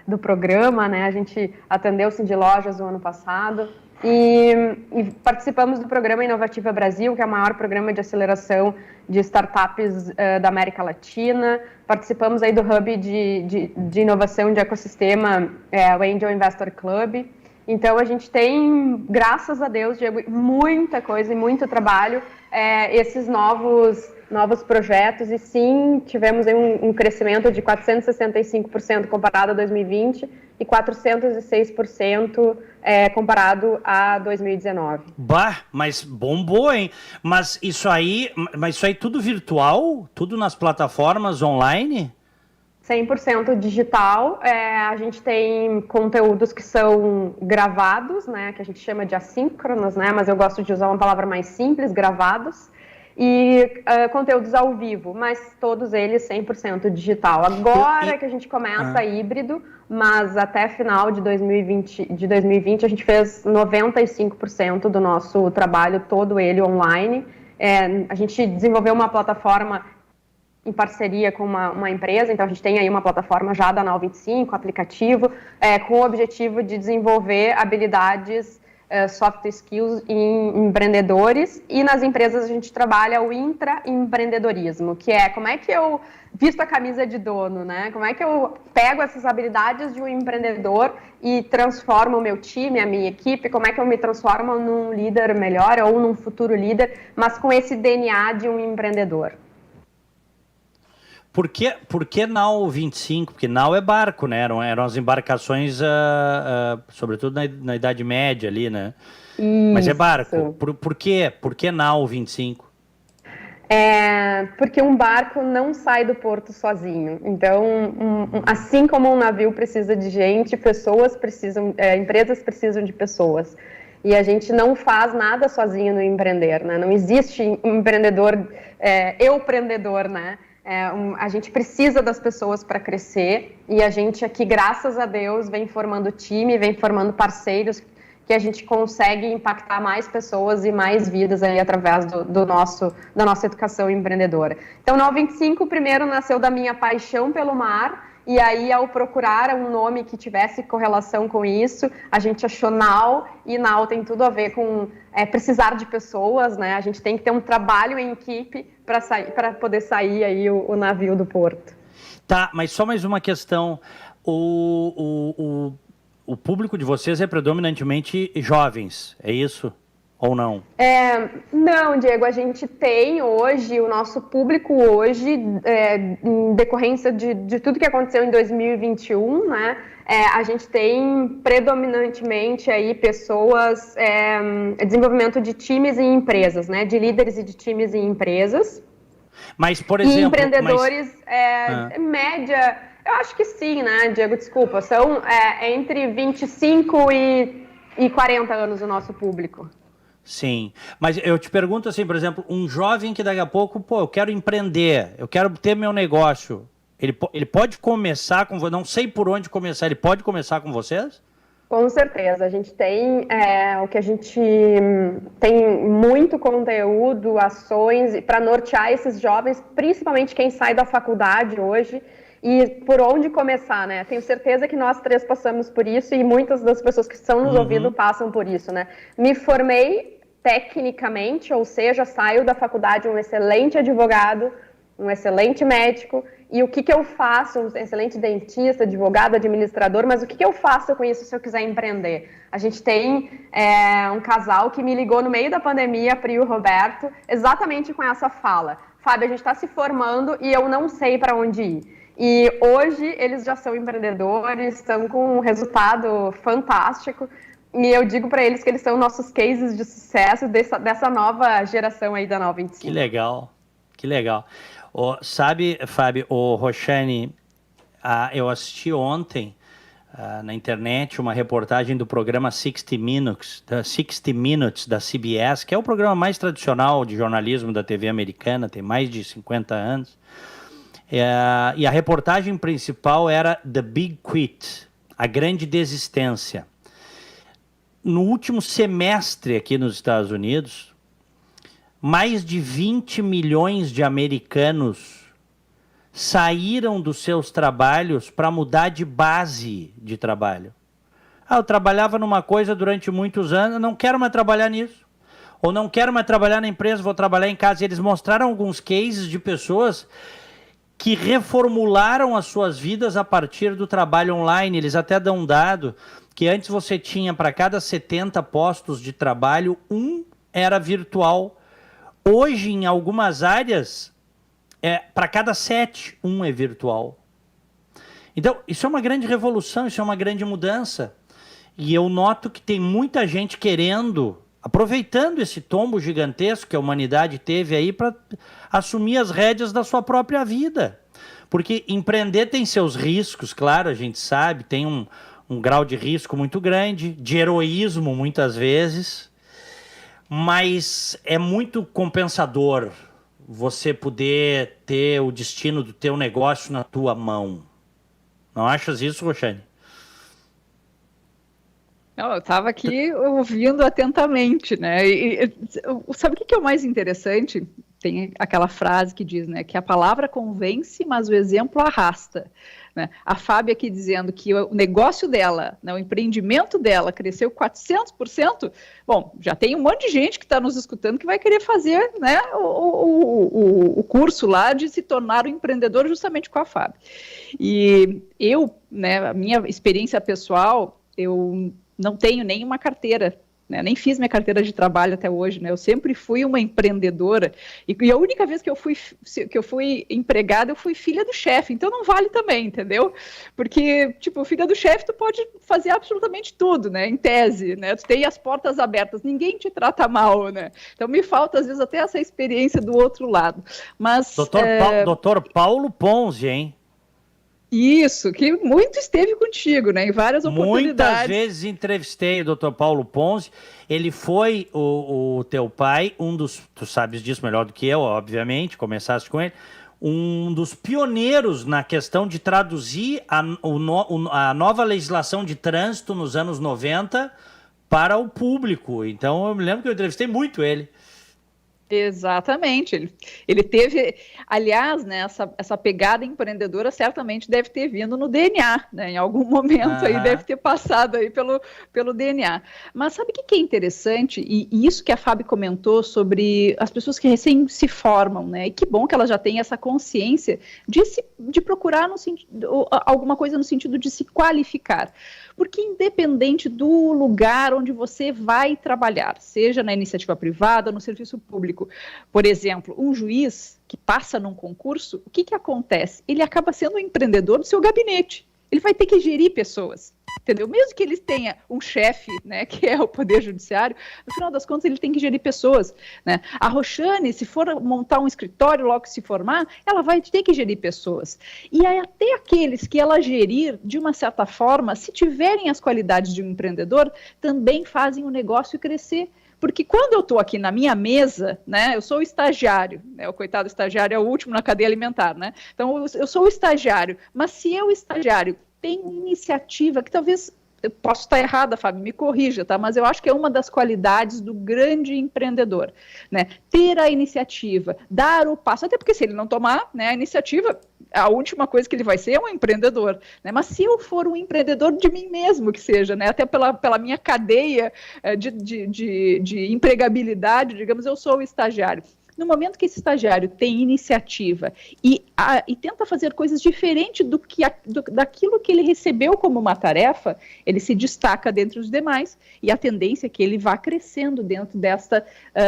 do programa, né? A gente atendeu Cindy Lojas no ano passado e participamos do programa Inovativa Brasil, que é o maior programa de aceleração de startups da América Latina. Participamos aí do Hub de inovação de ecossistema, o Angel Investor Club. Então, a gente tem, graças a Deus, Diego, muita coisa e muito trabalho, esses novos projetos, e sim, tivemos aí um crescimento de 465% comparado a 2020 e 406% comparado a 2019. Bah, mas bombou, hein? Mas isso aí tudo virtual? Tudo nas plataformas online? 100% digital. A gente tem conteúdos que são gravados, né, que a gente chama de assíncronos, né, mas eu gosto de usar uma palavra mais simples, gravados, e conteúdos ao vivo, mas todos eles 100% digital. Agora que a gente começa híbrido, mas até final de 2020 a gente fez 95% do nosso trabalho, todo ele online. A gente desenvolveu uma plataforma em parceria com uma empresa, então a gente tem aí uma plataforma já da Nau 25, aplicativo, com o objetivo de desenvolver habilidades, soft skills em empreendedores, e nas empresas a gente trabalha o intraempreendedorismo, que é como é que eu visto a camisa de dono, né? Como é que eu pego essas habilidades de um empreendedor e transformo o meu time, a minha equipe, como é que eu me transformo num líder melhor ou num futuro líder, mas com esse DNA de um empreendedor. Por que Nau 25? Porque Nau é barco, né? Eram as embarcações, sobretudo na Idade Média ali, né? Isso. Mas é barco. Por quê? Por que Nau 25? Porque um barco não sai do porto sozinho. Então, assim como um navio precisa de gente, empresas precisam de pessoas. E a gente não faz nada sozinho no empreender, né? Não existe empreendedor, eu-empreendedor, né? A gente precisa das pessoas para crescer, e a gente aqui, graças a Deus, vem formando time, vem formando parceiros, que a gente consegue impactar mais pessoas e mais vidas aí através da nossa educação empreendedora. Então, Nau 25 primeiro nasceu da minha paixão pelo mar, e aí, ao procurar um nome que tivesse correlação com isso, a gente achou Nau, e Nau tem tudo a ver com precisar de pessoas, né? A gente tem que ter um trabalho em equipe para poder sair aí o navio do porto. Tá, mas só mais uma questão. O público de vocês é predominantemente jovens, é isso? Ou não? Não, Diego, a gente tem hoje, o nosso público hoje, em decorrência de tudo que aconteceu em 2021, né? A gente tem predominantemente aí pessoas, desenvolvimento de times em empresas, né? De líderes e de times em empresas. Mas, por exemplo... E empreendedores, média, eu acho que sim, né, Diego? Desculpa, são entre 25 e 40 anos o nosso público. Sim, mas eu te pergunto assim, por exemplo, um jovem que daqui a pouco, eu quero empreender, eu quero ter meu negócio, ele pode começar com, não sei por onde começar, ele pode começar com vocês? Com certeza, a gente tem o que a gente tem muito conteúdo, ações para nortear esses jovens, principalmente quem sai da faculdade hoje, e por onde começar, né? Tenho certeza que nós três passamos por isso e muitas das pessoas que estão nos ouvindo passam por isso, né? Me formei tecnicamente, ou seja, saio da faculdade um excelente advogado, um excelente médico, e o que eu faço? Um excelente dentista, advogado, administrador, mas o que eu faço com isso se eu quiser empreender? A gente tem um casal que me ligou no meio da pandemia, a Pri e o Roberto, exatamente com essa fala. Fábio, a gente está se formando e eu não sei para onde ir. E hoje eles já são empreendedores, estão com um resultado fantástico, e eu digo para eles que eles são nossos cases de sucesso dessa nova geração aí da Nova 25. Que legal, que legal. Sabe, Fábio, Roxane, eu assisti ontem na internet uma reportagem do programa 60 Minutes da CBS, que é o programa mais tradicional de jornalismo da TV americana, tem mais de 50 anos. E a reportagem principal era The Big Quit, a grande desistência. No último semestre aqui nos Estados Unidos, mais de 20 milhões de americanos saíram dos seus trabalhos para mudar de base de trabalho. Eu trabalhava numa coisa durante muitos anos, não quero mais trabalhar nisso. Ou não quero mais trabalhar na empresa, vou trabalhar em casa. E eles mostraram alguns cases de pessoas que reformularam as suas vidas a partir do trabalho online. Eles até dão um dado que antes você tinha, para cada 70 postos de trabalho, um era virtual. Hoje, em algumas áreas, para cada 7, um é virtual. Então, isso é uma grande revolução, isso é uma grande mudança. E eu noto que tem muita gente querendo, aproveitando esse tombo gigantesco que a humanidade teve aí para assumir as rédeas da sua própria vida. Porque empreender tem seus riscos, claro, a gente sabe, tem um grau de risco muito grande, de heroísmo muitas vezes, mas é muito compensador você poder ter o destino do teu negócio na tua mão. Não achas isso, Roxane? Não, eu estava aqui ouvindo atentamente, né? E sabe o que é o mais interessante? Tem aquela frase que diz, né, que a palavra convence, mas o exemplo arrasta. Né? A Fábia aqui dizendo que o negócio dela, né, o empreendimento dela cresceu 400%. Bom, já tem um monte de gente que está nos escutando que vai querer fazer, né, o curso lá de se tornar um empreendedor justamente com a Fábia. E eu, né, a minha experiência pessoal, eu não tenho nenhuma carteira, né? Nem fiz minha carteira de trabalho até hoje, né? Eu sempre fui uma empreendedora, e a única vez que eu fui empregada, eu fui filha do chefe, então não vale também, entendeu? Porque, tipo, filha do chefe, tu pode fazer absolutamente tudo, né? Em tese, né? Tu tem as portas abertas, ninguém te trata mal, né? Então me falta, às vezes, até essa experiência do outro lado. Mas... Doutor Paulo Ponzi, hein? Isso, que muito esteve contigo, né, em várias oportunidades. Muitas vezes entrevistei o Dr. Paulo Ponzi, ele foi o teu pai, tu sabes disso melhor do que eu, obviamente, começaste com ele, um dos pioneiros na questão de traduzir a nova legislação de trânsito nos anos 90 para o público. Então eu me lembro que eu entrevistei muito ele. Exatamente, ele teve, aliás, né, essa pegada empreendedora certamente deve ter vindo no DNA, né, em algum momento aí deve ter passado aí pelo DNA. Mas sabe o que é interessante, e isso que a Fábio comentou sobre as pessoas que recém se formam, né, e que bom que elas já têm essa consciência de procurar alguma coisa no sentido de se qualificar, porque independente do lugar onde você vai trabalhar, seja na iniciativa privada ou no serviço público, por exemplo, um juiz que passa num concurso, o que acontece? Ele acaba sendo um empreendedor do seu gabinete. Ele vai ter que gerir pessoas, entendeu? Mesmo que ele tenha um chefe, né, que é o Poder Judiciário, no final das contas ele tem que gerir pessoas, né? A Roxane, se for montar um escritório logo que se formar, ela vai ter que gerir pessoas. E aí, até aqueles que ela gerir, de uma certa forma, se tiverem as qualidades de um empreendedor, também fazem o negócio crescer. Porque quando eu estou aqui na minha mesa, né, eu sou o estagiário, né, o coitado estagiário é o último na cadeia alimentar, né? Então, eu sou o estagiário, mas se eu, estagiário, tenho iniciativa, que talvez eu posso estar errada, Fábio, me corrija, tá? Mas eu acho que é uma das qualidades do grande empreendedor, né? Ter a iniciativa, dar o passo, até porque se ele não tomar, né, a iniciativa, a última coisa que ele vai ser é um empreendedor, né? Mas se eu for um empreendedor de mim mesmo, que seja, né, até pela minha cadeia de empregabilidade, digamos, eu sou o estagiário. No momento que esse estagiário tem iniciativa e tenta fazer coisas diferentes daquilo que ele recebeu como uma tarefa, ele se destaca dentre os demais e a tendência é que ele vá crescendo dentro desta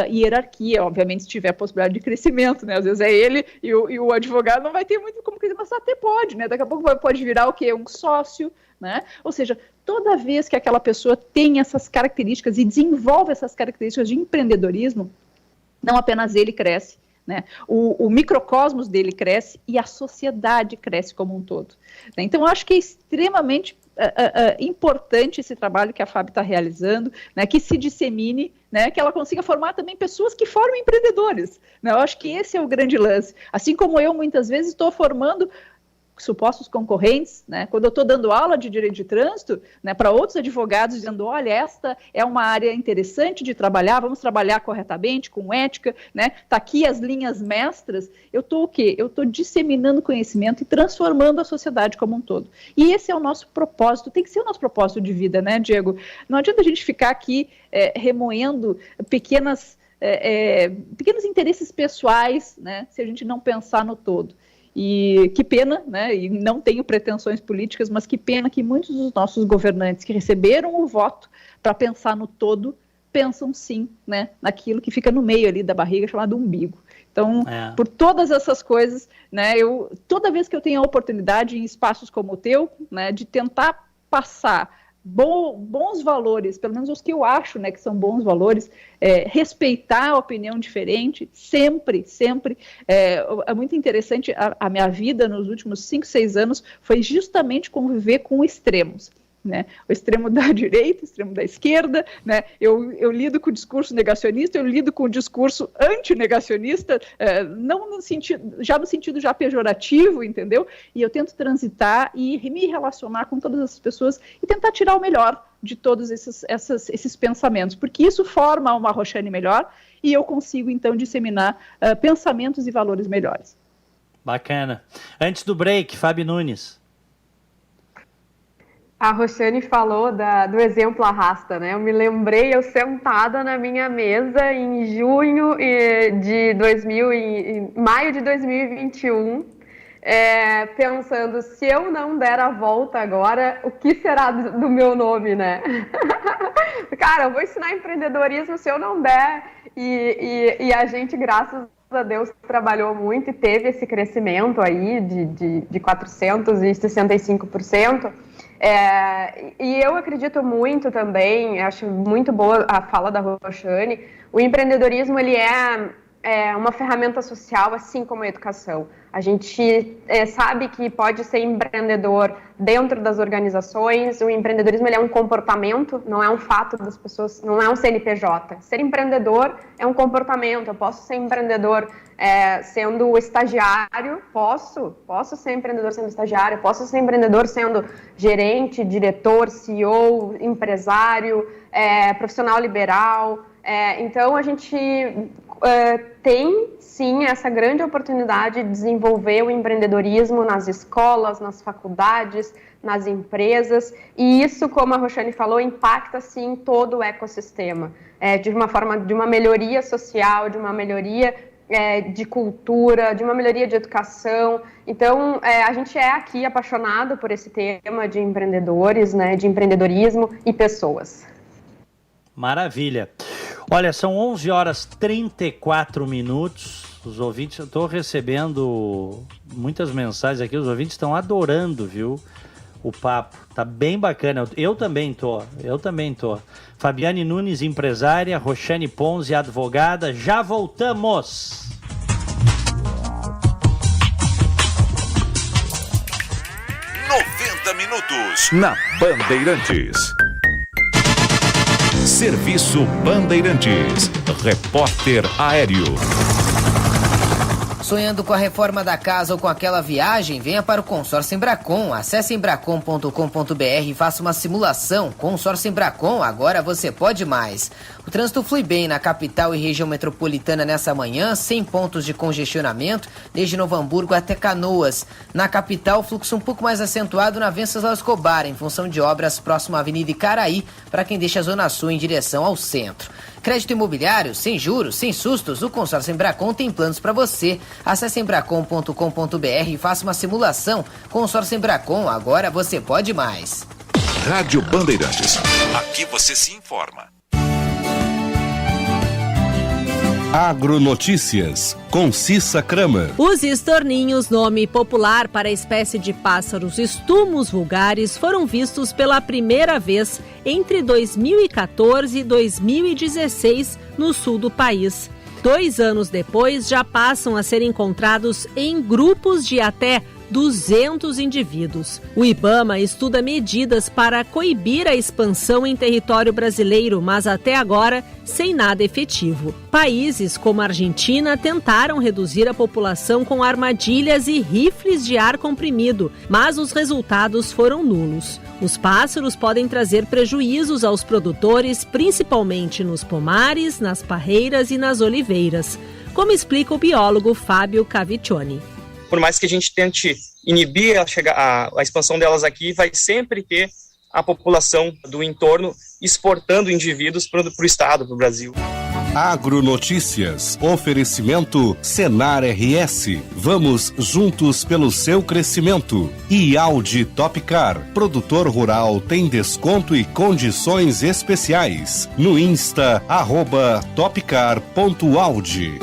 hierarquia, obviamente se tiver a possibilidade de crescimento, né? Às vezes é ele e o advogado não vai ter muito como crescer, mas até pode, né? Daqui a pouco pode virar o quê? Um sócio, né? Ou seja, toda vez que aquela pessoa tem essas características e desenvolve essas características de empreendedorismo, não apenas ele cresce, né? O microcosmos dele cresce e a sociedade cresce como um todo. Né? Então, eu acho que é extremamente importante esse trabalho que a Fábio está realizando, né? Que se dissemine, né? Que ela consiga formar também pessoas que formem empreendedores. Né? Eu acho que esse é o grande lance. Assim como eu, muitas vezes, estou formando supostos concorrentes, né? Quando eu estou dando aula de direito de trânsito, né, para outros advogados, dizendo, olha, esta é uma área interessante de trabalhar, vamos trabalhar corretamente, com ética, né? Tá aqui as linhas mestras, eu estou o quê? Eu estou disseminando conhecimento e transformando a sociedade como um todo. E esse é o nosso propósito, tem que ser o nosso propósito de vida, né, Diego? Não adianta a gente ficar aqui remoendo pequenos interesses pessoais, né, se a gente não pensar no todo. E que pena, né, e não tenho pretensões políticas, mas que pena que muitos dos nossos governantes que receberam o voto para pensar no todo, pensam sim, né, naquilo que fica no meio ali da barriga, chamado umbigo. Então, por todas essas coisas, né, toda vez que eu tenho a oportunidade em espaços como o teu, né, de tentar passar bons valores, pelo menos os que eu acho, né, que são bons valores, respeitar a opinião diferente, sempre, é muito interessante, a minha vida nos últimos 5, 6 anos foi justamente conviver com extremos. Né? O extremo da direita, o extremo da esquerda, né? Eu lido com o discurso negacionista, eu lido com o discurso antinegacionista, não no sentido já pejorativo, entendeu? E eu tento transitar e me relacionar com todas essas pessoas e tentar tirar o melhor de todos esses pensamentos, porque isso forma uma Roxane melhor e eu consigo então disseminar pensamentos e valores melhores. Bacana. Antes do break, Fábio Nunes. A Roxane falou do exemplo arrasta, né? Eu me lembrei, eu sentada na minha mesa em maio de 2021, pensando, se eu não der a volta agora, o que será do meu nome, né? Cara, eu vou ensinar empreendedorismo se eu não der, e a gente, graças a Deus, trabalhou muito e teve esse crescimento aí de 465%. E eu acredito muito também, acho muito boa a fala da Roxane, o empreendedorismo ele é uma ferramenta social, assim como a educação. A gente sabe que pode ser empreendedor dentro das organizações, o empreendedorismo ele é um comportamento, não é um fato das pessoas, não é um CNPJ. Ser empreendedor é um comportamento, eu posso ser empreendedor sendo estagiário, posso ser empreendedor sendo estagiário, posso ser empreendedor sendo gerente, diretor, CEO, empresário, profissional liberal. Então, a gente, tem sim essa grande oportunidade de desenvolver o empreendedorismo nas escolas, nas faculdades, nas empresas, e isso, como a Roxane falou, impacta sim todo o ecossistema, de uma melhoria social, de uma melhoria de cultura, de uma melhoria de educação. Então, a gente é aqui apaixonado por esse tema de empreendedores, né, de empreendedorismo e pessoas. Maravilha. Olha, são 11h34. Os ouvintes, eu estou recebendo muitas mensagens aqui, os ouvintes estão adorando, viu, o papo. Tá bem bacana. Eu também tô. Fabiane Nunes, empresária, Roxane Ponzi, advogada. Já voltamos! Minutos na Bandeirantes. Serviço Bandeirantes. Repórter Aéreo. Sonhando com a reforma da casa ou com aquela viagem? Venha para o Consórcio Embracon. Acesse embracon.com.br e faça uma simulação. Consórcio Embracon, agora você pode mais. O trânsito flui bem na capital e região metropolitana nessa manhã, sem pontos de congestionamento, desde Novo Hamburgo até Canoas. Na capital, fluxo um pouco mais acentuado na Venceslau Escobar, em função de obras próximo à Avenida Icaraí, para quem deixa a Zona Sul em direção ao centro. Crédito imobiliário, sem juros, sem sustos, o Consórcio Embracon tem planos para você. Acesse embracon.com.br e faça uma simulação. Consórcio Embracon, agora você pode mais. Rádio Bandeirantes. Aqui você se informa. Agronotícias, com Cissa Kramer. Os estorninhos, nome popular para a espécie de pássaros estumos vulgares, foram vistos pela primeira vez entre 2014 e 2016 no sul do país. 2 anos depois, já passam a ser encontrados em grupos de até 200 indivíduos. O IBAMA estuda medidas para coibir a expansão em território brasileiro, mas até agora sem nada efetivo. Países como a Argentina tentaram reduzir a população com armadilhas e rifles de ar comprimido, mas os resultados foram nulos. Os pássaros podem trazer prejuízos aos produtores, principalmente nos pomares, nas parreiras e nas oliveiras, como explica o biólogo Fábio Caviccioni. Por mais que a gente tente inibir a expansão delas aqui, vai sempre ter a população do entorno exportando indivíduos para o estado, para o Brasil. Agronotícias, oferecimento Senar RS. Vamos juntos pelo seu crescimento. E Audi Topcar, produtor rural tem desconto e condições especiais. No Insta, @topcar.audi.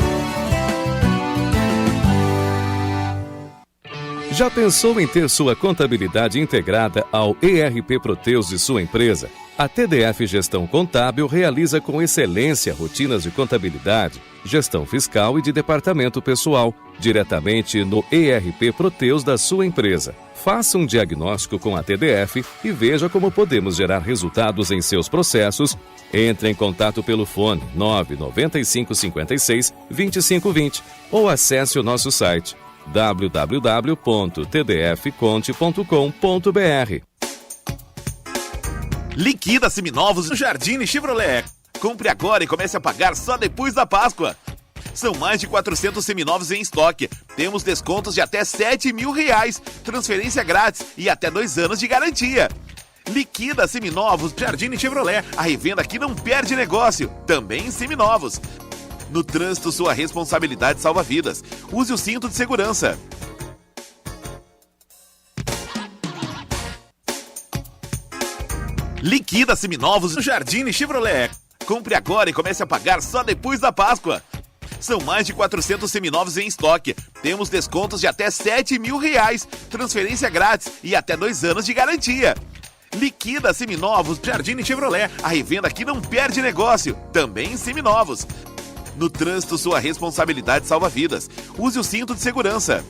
Já pensou em ter sua contabilidade integrada ao ERP Proteus de sua empresa? A TDF Gestão Contábil realiza com excelência rotinas de contabilidade, gestão fiscal e de departamento pessoal, diretamente no ERP Proteus da sua empresa. Faça um diagnóstico com a TDF e veja como podemos gerar resultados em seus processos. Entre em contato pelo fone 995 56 2520 ou acesse o nosso site www.tdfconte.com.br. Liquida seminovos no Jardine Chevrolet. Compre agora e comece a pagar só depois da Páscoa. São mais de 400 seminovos em estoque. Temos descontos de até R$7.000, transferência grátis e até 2 anos de garantia. Liquida seminovos Jardine Chevrolet. A revenda aqui não perde negócio. Também em seminovos. No trânsito, sua responsabilidade salva vidas. Use o cinto de segurança. Liquida seminovos no Jardine Chevrolet. Compre agora e comece a pagar só depois da Páscoa. São mais de 400 seminovos em estoque. Temos descontos de até R$7.000, transferência grátis e até 2 anos de garantia. Liquida seminovos Jardine Chevrolet. A revenda aqui não perde negócio. Também em seminovos. No trânsito, sua responsabilidade salva vidas. Use o cinto de segurança.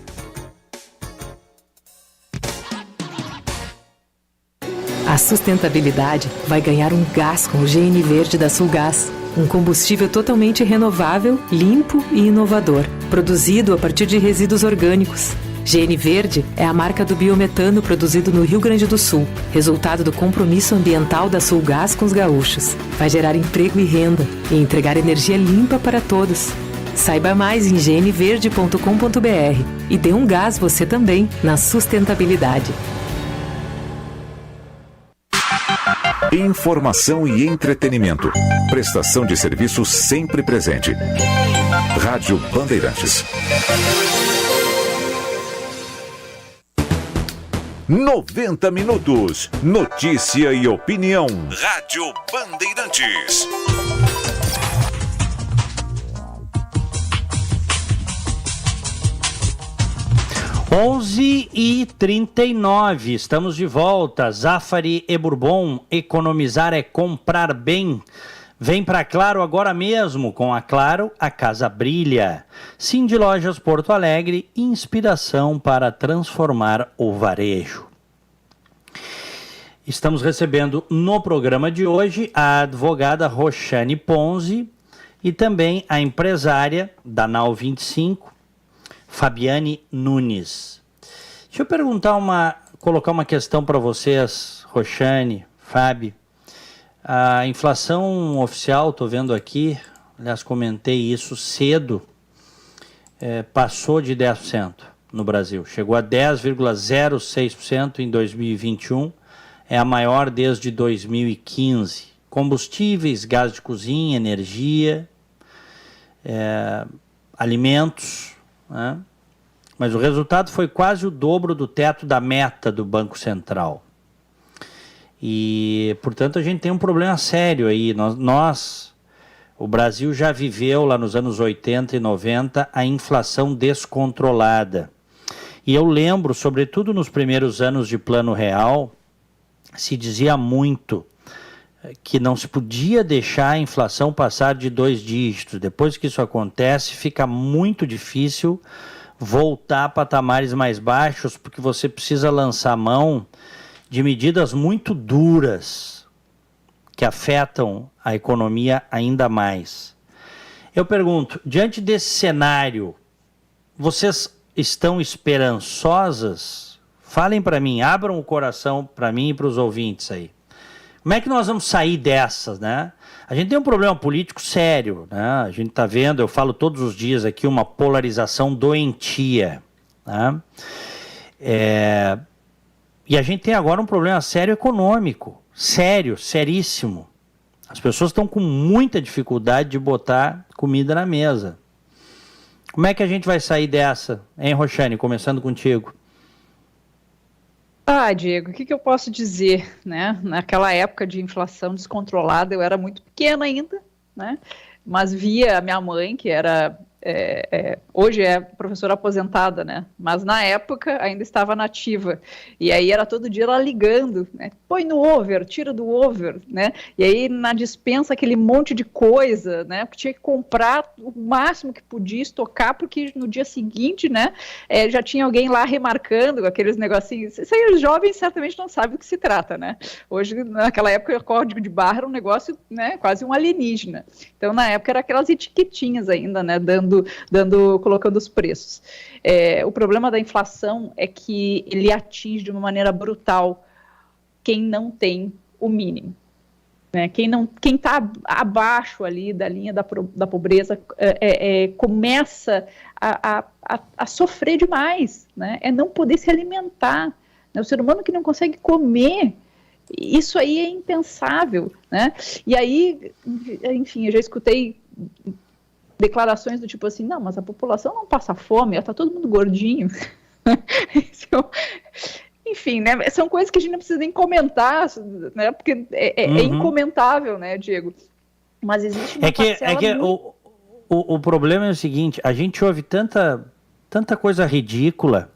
A sustentabilidade vai ganhar um gás com o GN Verde da Sulgás. Um combustível totalmente renovável, limpo e inovador. Produzido a partir de resíduos orgânicos. GN Verde é a marca do biometano produzido no Rio Grande do Sul, resultado do compromisso ambiental da Sulgás com os gaúchos. Vai gerar emprego e renda e entregar energia limpa para todos. Saiba mais em gnverde.com.br e dê um gás você também na sustentabilidade. Informação e entretenimento. Prestação de serviço sempre presente. Rádio Bandeirantes. 90 minutos. Notícia e opinião. Rádio Bandeirantes. Onze e 39, estamos de volta. Zafari e Bourbon, economizar é comprar bem. Vem para Claro agora mesmo. Com a Claro, a casa brilha. Cindy Lojas Porto Alegre, inspiração para transformar o varejo. Estamos recebendo no programa de hoje a advogada Roxane Ponzi e também a empresária da Nau 25, Fabiane Nunes. Deixa eu colocar uma questão para vocês, Roxane, Fábio. A inflação oficial, estou vendo aqui, aliás, comentei isso cedo, passou de 10% no Brasil. Chegou a 10,06% em 2021, é a maior desde 2015. Combustíveis, gás de cozinha, energia, alimentos, né? Mas o resultado foi quase o dobro do teto da meta do Banco Central. E, portanto, a gente tem um problema sério aí. O Brasil já viveu lá nos anos 80 e 90 a inflação descontrolada. E eu lembro, sobretudo nos primeiros anos de Plano Real, se dizia muito que não se podia deixar a inflação passar de 2 dígitos. Depois que isso acontece, fica muito difícil voltar a patamares mais baixos, porque você precisa lançar mão de medidas muito duras que afetam a economia ainda mais. Eu pergunto, diante desse cenário, vocês estão esperançosas? Falem para mim, abram o coração para mim e para os ouvintes aí. Como é que nós vamos sair dessas, né? A gente tem um problema político sério, né? A gente está vendo, eu falo todos os dias aqui, uma polarização doentia, né? E a gente tem agora um problema sério econômico, seríssimo. As pessoas estão com muita dificuldade de botar comida na mesa. Como é que a gente vai sair dessa, hein, Roxane? Começando contigo. Diego, o que eu posso dizer, né? Naquela época de inflação descontrolada, eu era muito pequena ainda, né? Mas via a minha mãe, que era... hoje é professora aposentada, né? Mas na época ainda estava nativa. E aí era todo dia ela ligando, né? Põe no over, tira do over, né? E aí na despensa aquele monte de coisa, né? Porque tinha que comprar o máximo que podia, estocar, porque no dia seguinte, né? Já tinha alguém lá remarcando aqueles negocinhos. Isso aí os jovens certamente não sabem do que se trata, né? Hoje, naquela época, o código de barra era um negócio, né? Quase um alienígena. Então, na época, era aquelas etiquetinhas ainda, né? Colocando os preços. O problema da inflação é que ele atinge de uma maneira brutal quem não tem o mínimo, né? Quem está abaixo ali da linha da pobreza começa a sofrer demais, né? É não poder se alimentar, né? O ser humano que não consegue comer, isso aí é impensável, né? E aí, enfim, eu já escutei declarações do tipo assim, não, mas a população não passa fome, está todo mundo gordinho. Enfim, né, são coisas que a gente não precisa nem comentar, né, porque é incomentável, né, Diego? Mas existe uma o problema é o seguinte, a gente ouve tanta coisa ridícula,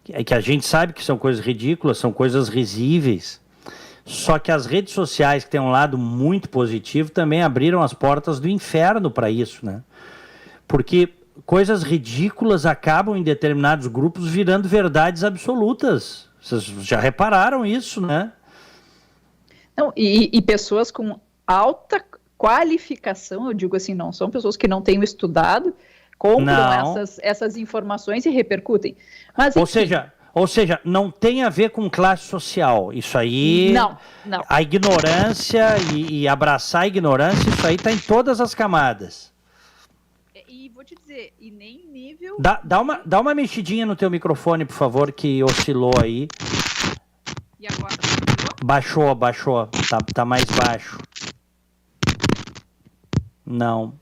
que a gente sabe que são coisas ridículas, são coisas risíveis, só que as redes sociais, que têm um lado muito positivo, também abriram as portas do inferno para isso, né? Porque coisas ridículas acabam em determinados grupos virando verdades absolutas. Vocês já repararam isso, né? Não, e pessoas com alta qualificação, eu digo assim, não são pessoas que não tenham estudado, compram essas informações e repercutem. Mas, Ou seja, não tem a ver com classe social. Isso aí... Não. A ignorância e abraçar a ignorância, isso aí está em todas as camadas. E vou te dizer, e nem nível... Dá uma mexidinha no teu microfone, por favor, que oscilou aí. E agora? Baixou. Tá mais baixo. Não.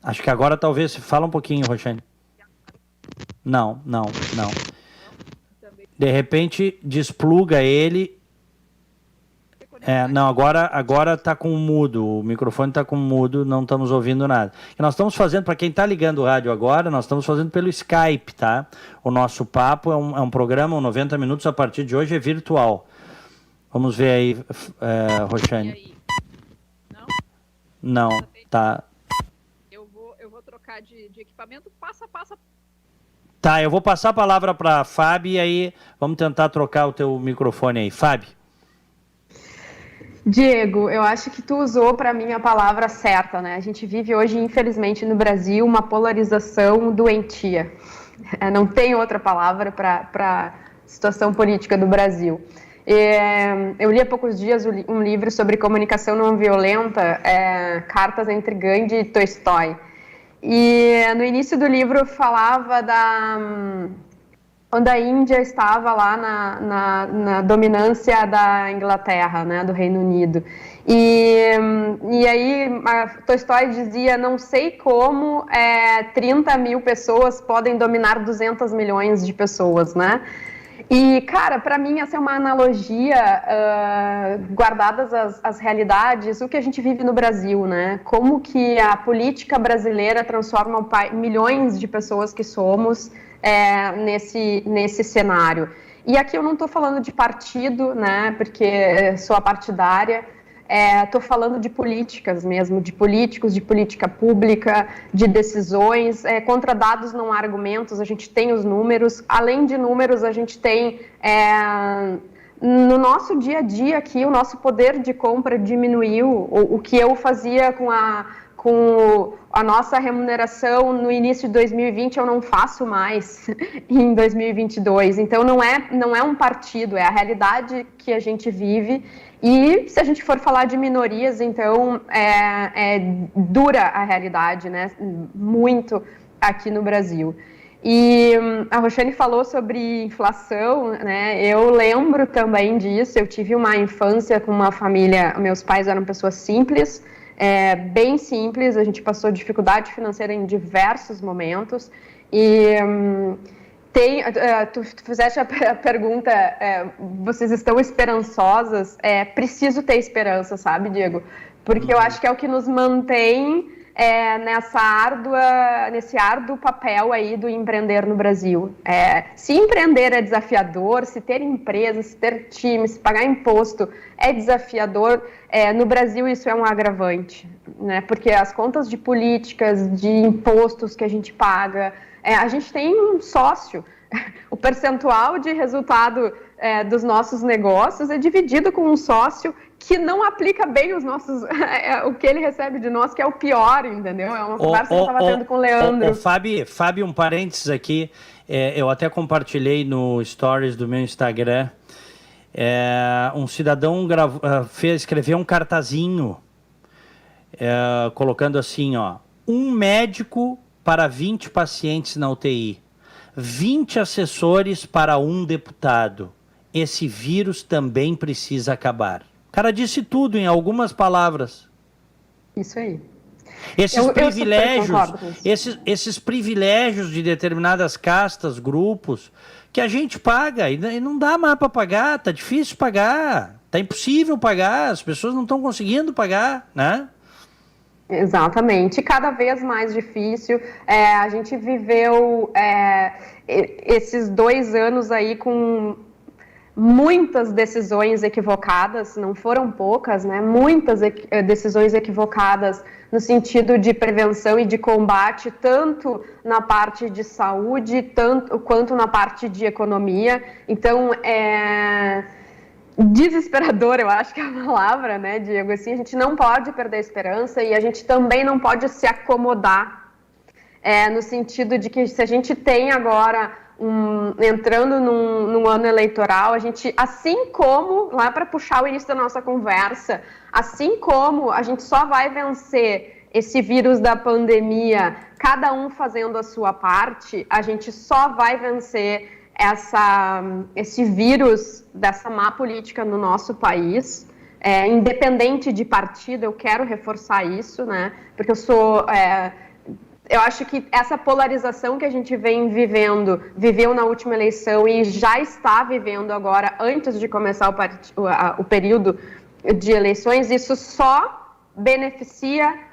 Acho que agora talvez... Fala um pouquinho, Roxane. Não. De repente, despluga ele. Não, agora tá com mudo. O microfone tá com mudo, não estamos ouvindo nada. E nós estamos fazendo, para quem tá ligando o rádio agora, nós estamos fazendo pelo Skype, tá? O nosso papo é um programa, 90 minutos, a partir de hoje é virtual. Vamos ver aí, Roxane. E aí? Não, tá. Eu vou trocar de equipamento, passa. Tá, eu vou passar a palavra para a Fábio e aí vamos tentar trocar o teu microfone aí. Fábio. Diego, eu acho que tu usou para mim a palavra certa, né? A gente vive hoje, infelizmente, no Brasil, uma polarização doentia. Não tem outra palavra para a situação política do Brasil. Eu li há poucos dias um livro sobre comunicação não violenta, Cartas entre Gandhi e Tolstói. E no início do livro falava quando a Índia estava lá na dominância da Inglaterra, né, do Reino Unido. E aí Tolstói dizia, não sei como 30 mil pessoas podem dominar 200 milhões de pessoas, né? E, cara, para mim essa é uma analogia, guardadas as realidades, o que a gente vive no Brasil, né? Como que a política brasileira transforma milhões de pessoas que somos nesse cenário. E aqui eu não estou falando de partido, né? Porque sou apartidária. Estou falando de políticas mesmo, de políticos, de política pública, de decisões. Contra dados não há argumentos, a gente tem os números. Além de números, a gente tem, no nosso dia a dia aqui, o nosso poder de compra diminuiu. O que eu fazia com a nossa remuneração no início de 2020, eu não faço mais em 2022. Então, não é um partido, é a realidade que a gente vive. E se a gente for falar de minorias, então dura a realidade, né? Muito aqui no Brasil. E a Roxane falou sobre inflação, né? Eu lembro também disso. Eu tive uma infância com uma família, meus pais eram pessoas simples, bem simples. A gente passou dificuldade financeira em diversos momentos. E tu fizeste a pergunta, vocês estão esperançosas? Preciso ter esperança, sabe, Diego? Porque eu acho que é o que nos mantém nesse árduo papel aí do empreender no Brasil. Se empreender é desafiador, se ter empresa, se ter time, se pagar imposto é desafiador, no Brasil isso é um agravante, né? Porque as contas de políticas, de impostos que a gente paga, a gente tem um sócio. O percentual de resultado dos nossos negócios é dividido com um sócio que não aplica bem o que ele recebe de nós, que é o pior, entendeu? É uma conversa que eu estava tendo com o Leandro. Fábio, um parênteses aqui. Eu até compartilhei no stories do meu Instagram. Um cidadão escreveu um cartazinho colocando assim, ó: um médico para 20 pacientes na UTI, 20 assessores para um deputado. Esse vírus também precisa acabar. O cara disse tudo em algumas palavras. Isso aí. Esses privilégios de determinadas castas, grupos, que a gente paga e não dá mais para pagar, tá difícil pagar, tá impossível pagar, as pessoas não estão conseguindo pagar, né? Exatamente, cada vez mais difícil. A gente viveu esses 2 anos aí com muitas decisões equivocadas, não foram poucas, né? Muitas decisões equivocadas no sentido de prevenção e de combate, tanto na parte de saúde, quanto na parte de economia. Então, desesperador, eu acho que é a palavra, né, Diego? Assim, a gente não pode perder a esperança e a gente também não pode se acomodar, no sentido de que se a gente tem agora entrando num ano eleitoral, a gente, assim como, lá para puxar o início da nossa conversa, assim como a gente só vai vencer esse vírus da pandemia, cada um fazendo a sua parte, a gente só vai vencer esse vírus dessa má política no nosso país, independente de partido. Eu quero reforçar isso, né? Porque eu acho que essa polarização que a gente viveu na última eleição e já está vivendo agora, antes de começar o período de eleições, isso só beneficia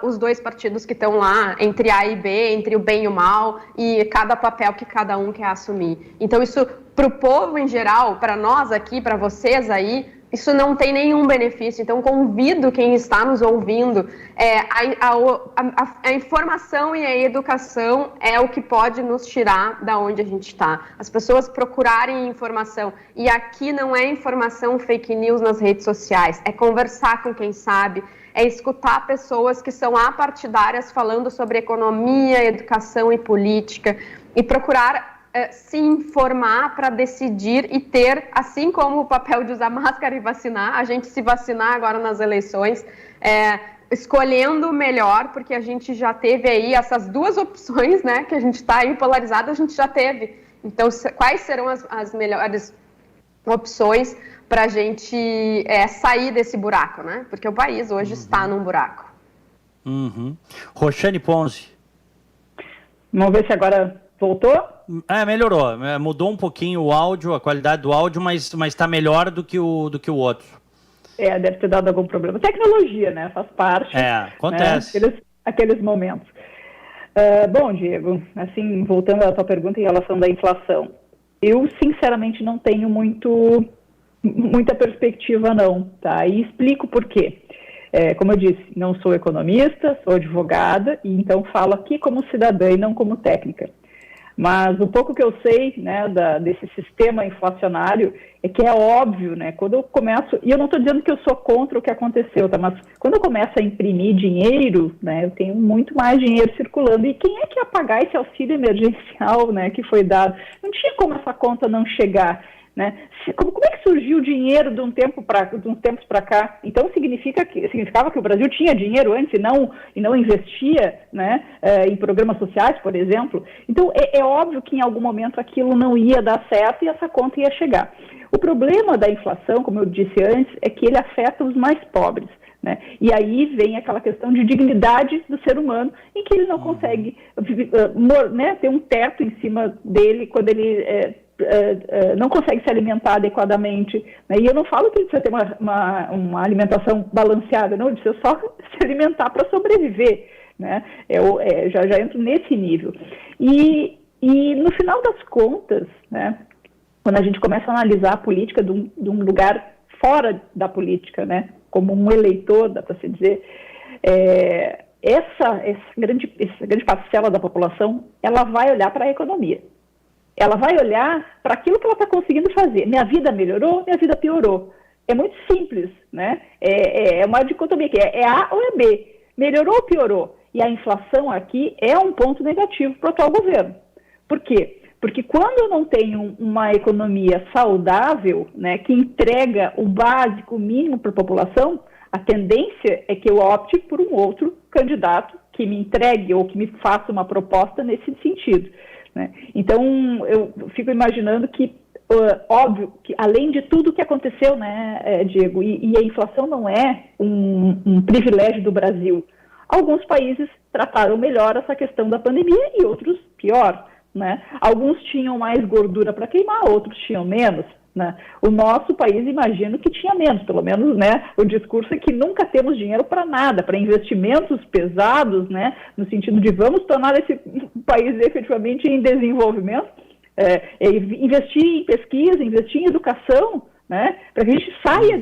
os dois partidos que estão lá, entre A e B, entre o bem e o mal, e cada papel que cada um quer assumir. Então isso, para o povo em geral, para nós aqui, para vocês aí, isso não tem nenhum benefício. Então convido quem está nos ouvindo, a informação e a educação é o que pode nos tirar da onde a gente está. As pessoas procurarem informação, e aqui não é informação fake news nas redes sociais, é conversar com quem sabe, é escutar pessoas que são apartidárias falando sobre economia, educação e política, e procurar se informar para decidir e ter, assim como o papel de usar máscara e vacinar, a gente se vacinar agora nas eleições, escolhendo o melhor, porque a gente já teve aí essas duas opções, né, que a gente está aí polarizado, a gente já teve. Então, quais serão as melhores opções para a gente sair desse buraco, né? Porque o país hoje está num buraco. Roxane Ponzi. Vamos ver se agora voltou? Melhorou. Mudou um pouquinho o áudio, a qualidade do áudio, mas está melhor do que o outro. Deve ter dado algum problema. Tecnologia, né? Faz parte. Acontece. Né? Aqueles momentos. Bom, Diego, assim, voltando à tua pergunta em relação da inflação, eu, sinceramente, não tenho muita perspectiva, não, tá? E explico por quê. Como eu disse, não sou economista, sou advogada, e então falo aqui como cidadã e não como técnica. Mas o pouco que eu sei, né, desse sistema inflacionário é que é óbvio, né, quando eu começo, e eu não estou dizendo que eu sou contra o que aconteceu, tá, mas quando eu começo a imprimir dinheiro, né, eu tenho muito mais dinheiro circulando, e quem é que ia pagar esse auxílio emergencial, né, que foi dado? Não tinha como essa conta não chegar, né? Como é que surgiu o dinheiro de uns tempos para cá? Então significava que o Brasil tinha dinheiro antes e não investia, né, em programas sociais, por exemplo. Então é óbvio que em algum momento aquilo não ia dar certo e essa conta ia chegar. O problema da inflação, como eu disse antes, é que ele afeta os mais pobres, né? E aí vem aquela questão de dignidade do ser humano, em que ele não consegue né, ter um teto em cima dele quando ele não consegue se alimentar adequadamente, né? E eu não falo que ele precisa ter uma alimentação balanceada, não, ele precisa só se alimentar para sobreviver, né? Já entro nesse nível. E no final das contas, né, quando a gente começa a analisar a política de um lugar fora da política, né, como um eleitor, dá para se dizer, essa grande parcela da população, ela vai olhar para a economia. Ela vai olhar para aquilo que ela está conseguindo fazer. Minha vida melhorou, minha vida piorou. É muito simples, né? É uma dicotomia aqui, é A ou é B. Melhorou ou piorou? E a inflação aqui é um ponto negativo para o atual governo. Por quê? Porque quando eu não tenho uma economia saudável, né, que entrega o básico, o mínimo para a população, a tendência é que eu opte por um outro candidato que me entregue ou que me faça uma proposta nesse sentido, né? Então, eu fico imaginando que, óbvio, que além de tudo que aconteceu, né, Diego, e a inflação não é um privilégio do Brasil. Alguns países trataram melhor essa questão da pandemia e outros pior, né? Alguns tinham mais gordura para queimar, outros tinham menos, né? O nosso país, imagino que tinha menos, pelo menos, né? O discurso é que nunca temos dinheiro para nada, para investimentos pesados, né? No sentido de vamos tornar esse país efetivamente em desenvolvimento, investir em pesquisa, investir em educação, né? Para que a gente saia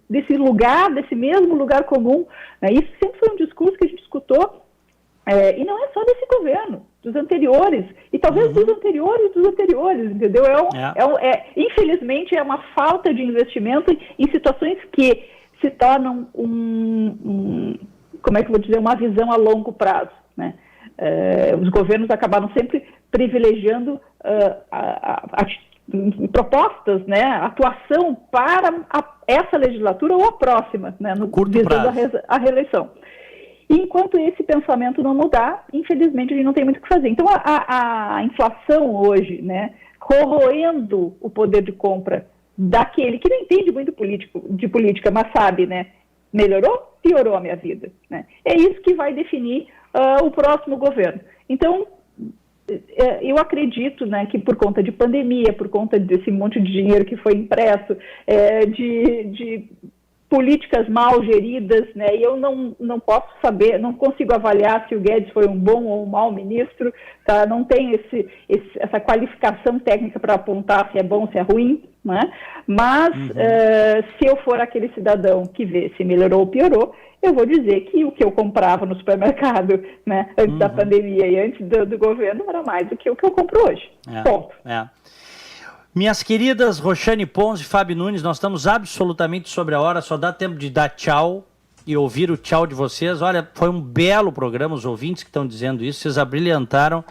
desse lugar, desse mesmo lugar comum, né? Isso sempre foi um discurso que a gente escutou, e não é só desse governo, dos anteriores, e talvez dos anteriores, entendeu? Infelizmente, é uma falta de investimento em situações que se tornam como é que eu vou dizer, uma visão a longo prazo, né? Os governos acabaram sempre privilegiando propostas, né, atuação para essa legislatura ou a próxima, né, visando a reeleição. E enquanto esse pensamento não mudar, infelizmente a gente não tem muito o que fazer. Então a inflação hoje, né, corroendo o poder de compra daquele que não entende muito de política, mas sabe, né, melhorou, piorou a minha vida, né? É isso que vai definir o próximo governo. Então, eu acredito, né, que por conta de pandemia, por conta desse monte de dinheiro que foi impresso, de políticas mal geridas, né, e eu não posso saber, não consigo avaliar se o Guedes foi um bom ou um mau ministro, tá? Não tenho essa qualificação técnica para apontar se é bom, se é ruim, né? Mas se eu for aquele cidadão que vê se melhorou ou piorou, eu vou dizer que o que eu comprava no supermercado, né, antes da pandemia e antes do governo era mais do que o que eu compro hoje. Ponto. Minhas queridas Roxane Pons e Fábio Nunes, nós estamos absolutamente sobre a hora, só dá tempo de dar tchau e ouvir o tchau de vocês. Olha, foi um belo programa, os ouvintes que estão dizendo isso, vocês abrilhantaram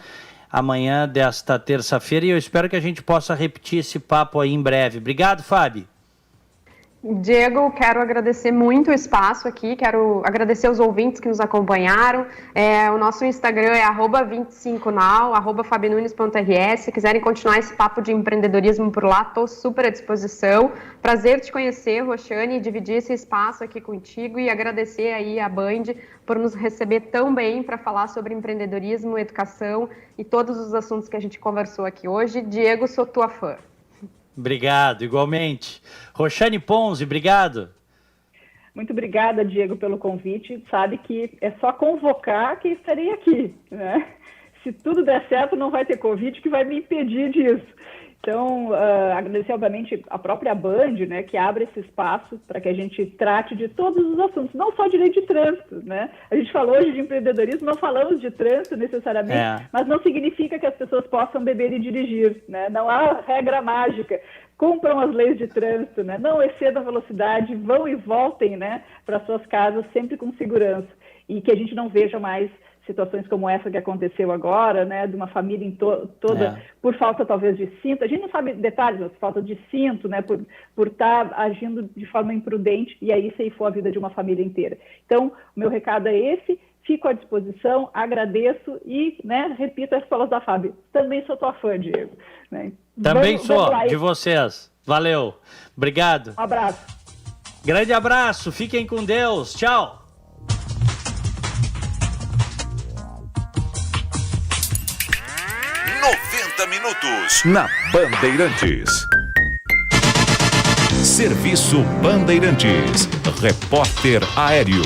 amanhã desta terça-feira e eu espero que a gente possa repetir esse papo aí em breve. Obrigado, Fábio. Diego, quero agradecer muito o espaço aqui, quero agradecer os ouvintes que nos acompanharam. O nosso Instagram é @25now, @fabinunes.rs. Se quiserem continuar esse papo de empreendedorismo por lá, estou super à disposição. Prazer te conhecer, Roxane, e dividir esse espaço aqui contigo e agradecer aí a Band por nos receber tão bem para falar sobre empreendedorismo, educação e todos os assuntos que a gente conversou aqui hoje. Diego, sou tua fã. Obrigado, igualmente. Roxane Ponzi, obrigado. Muito obrigada, Diego, pelo convite. Sabe que é só convocar que estarei aqui, né? Se tudo der certo, não vai ter Covid que vai me impedir disso. Então, agradecer, obviamente, a própria Band, né, que abre esse espaço para que a gente trate de todos os assuntos, não só de lei de trânsito, né? A gente falou hoje de empreendedorismo, não falamos de trânsito necessariamente, mas não significa que as pessoas possam beber e dirigir, né? Não há regra mágica. Cumpram as leis de trânsito, né? Não excedam a velocidade, vão e voltem, né, para suas casas sempre com segurança. E que a gente não veja mais situações como essa que aconteceu agora, né, de uma família toda por falta talvez de cinto, a gente não sabe detalhes, mas falta de cinto, né, por estar agindo de forma imprudente e aí ceifou a vida de uma família inteira. Então, o meu recado é esse, fico à disposição, agradeço e, né, repito as palavras da Fábio, também sou tua fã, Diego. Né? Também sou, de vocês. Valeu. Obrigado. Um abraço. Grande abraço, fiquem com Deus. Tchau. Minutos na Bandeirantes. Serviço Bandeirantes. Repórter Aéreo.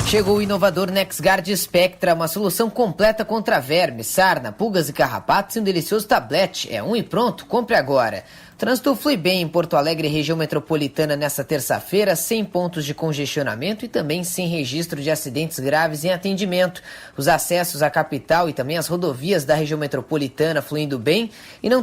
Chegou o inovador NexGuard Spectra, uma solução completa contra vermes, sarna, pulgas e carrapatos e um delicioso tablete. É um e pronto, compre agora. Trânsito flui bem em Porto Alegre e região metropolitana nesta terça-feira, sem pontos de congestionamento e também sem registro de acidentes graves em atendimento. Os acessos à capital e também as rodovias da região metropolitana fluindo bem e não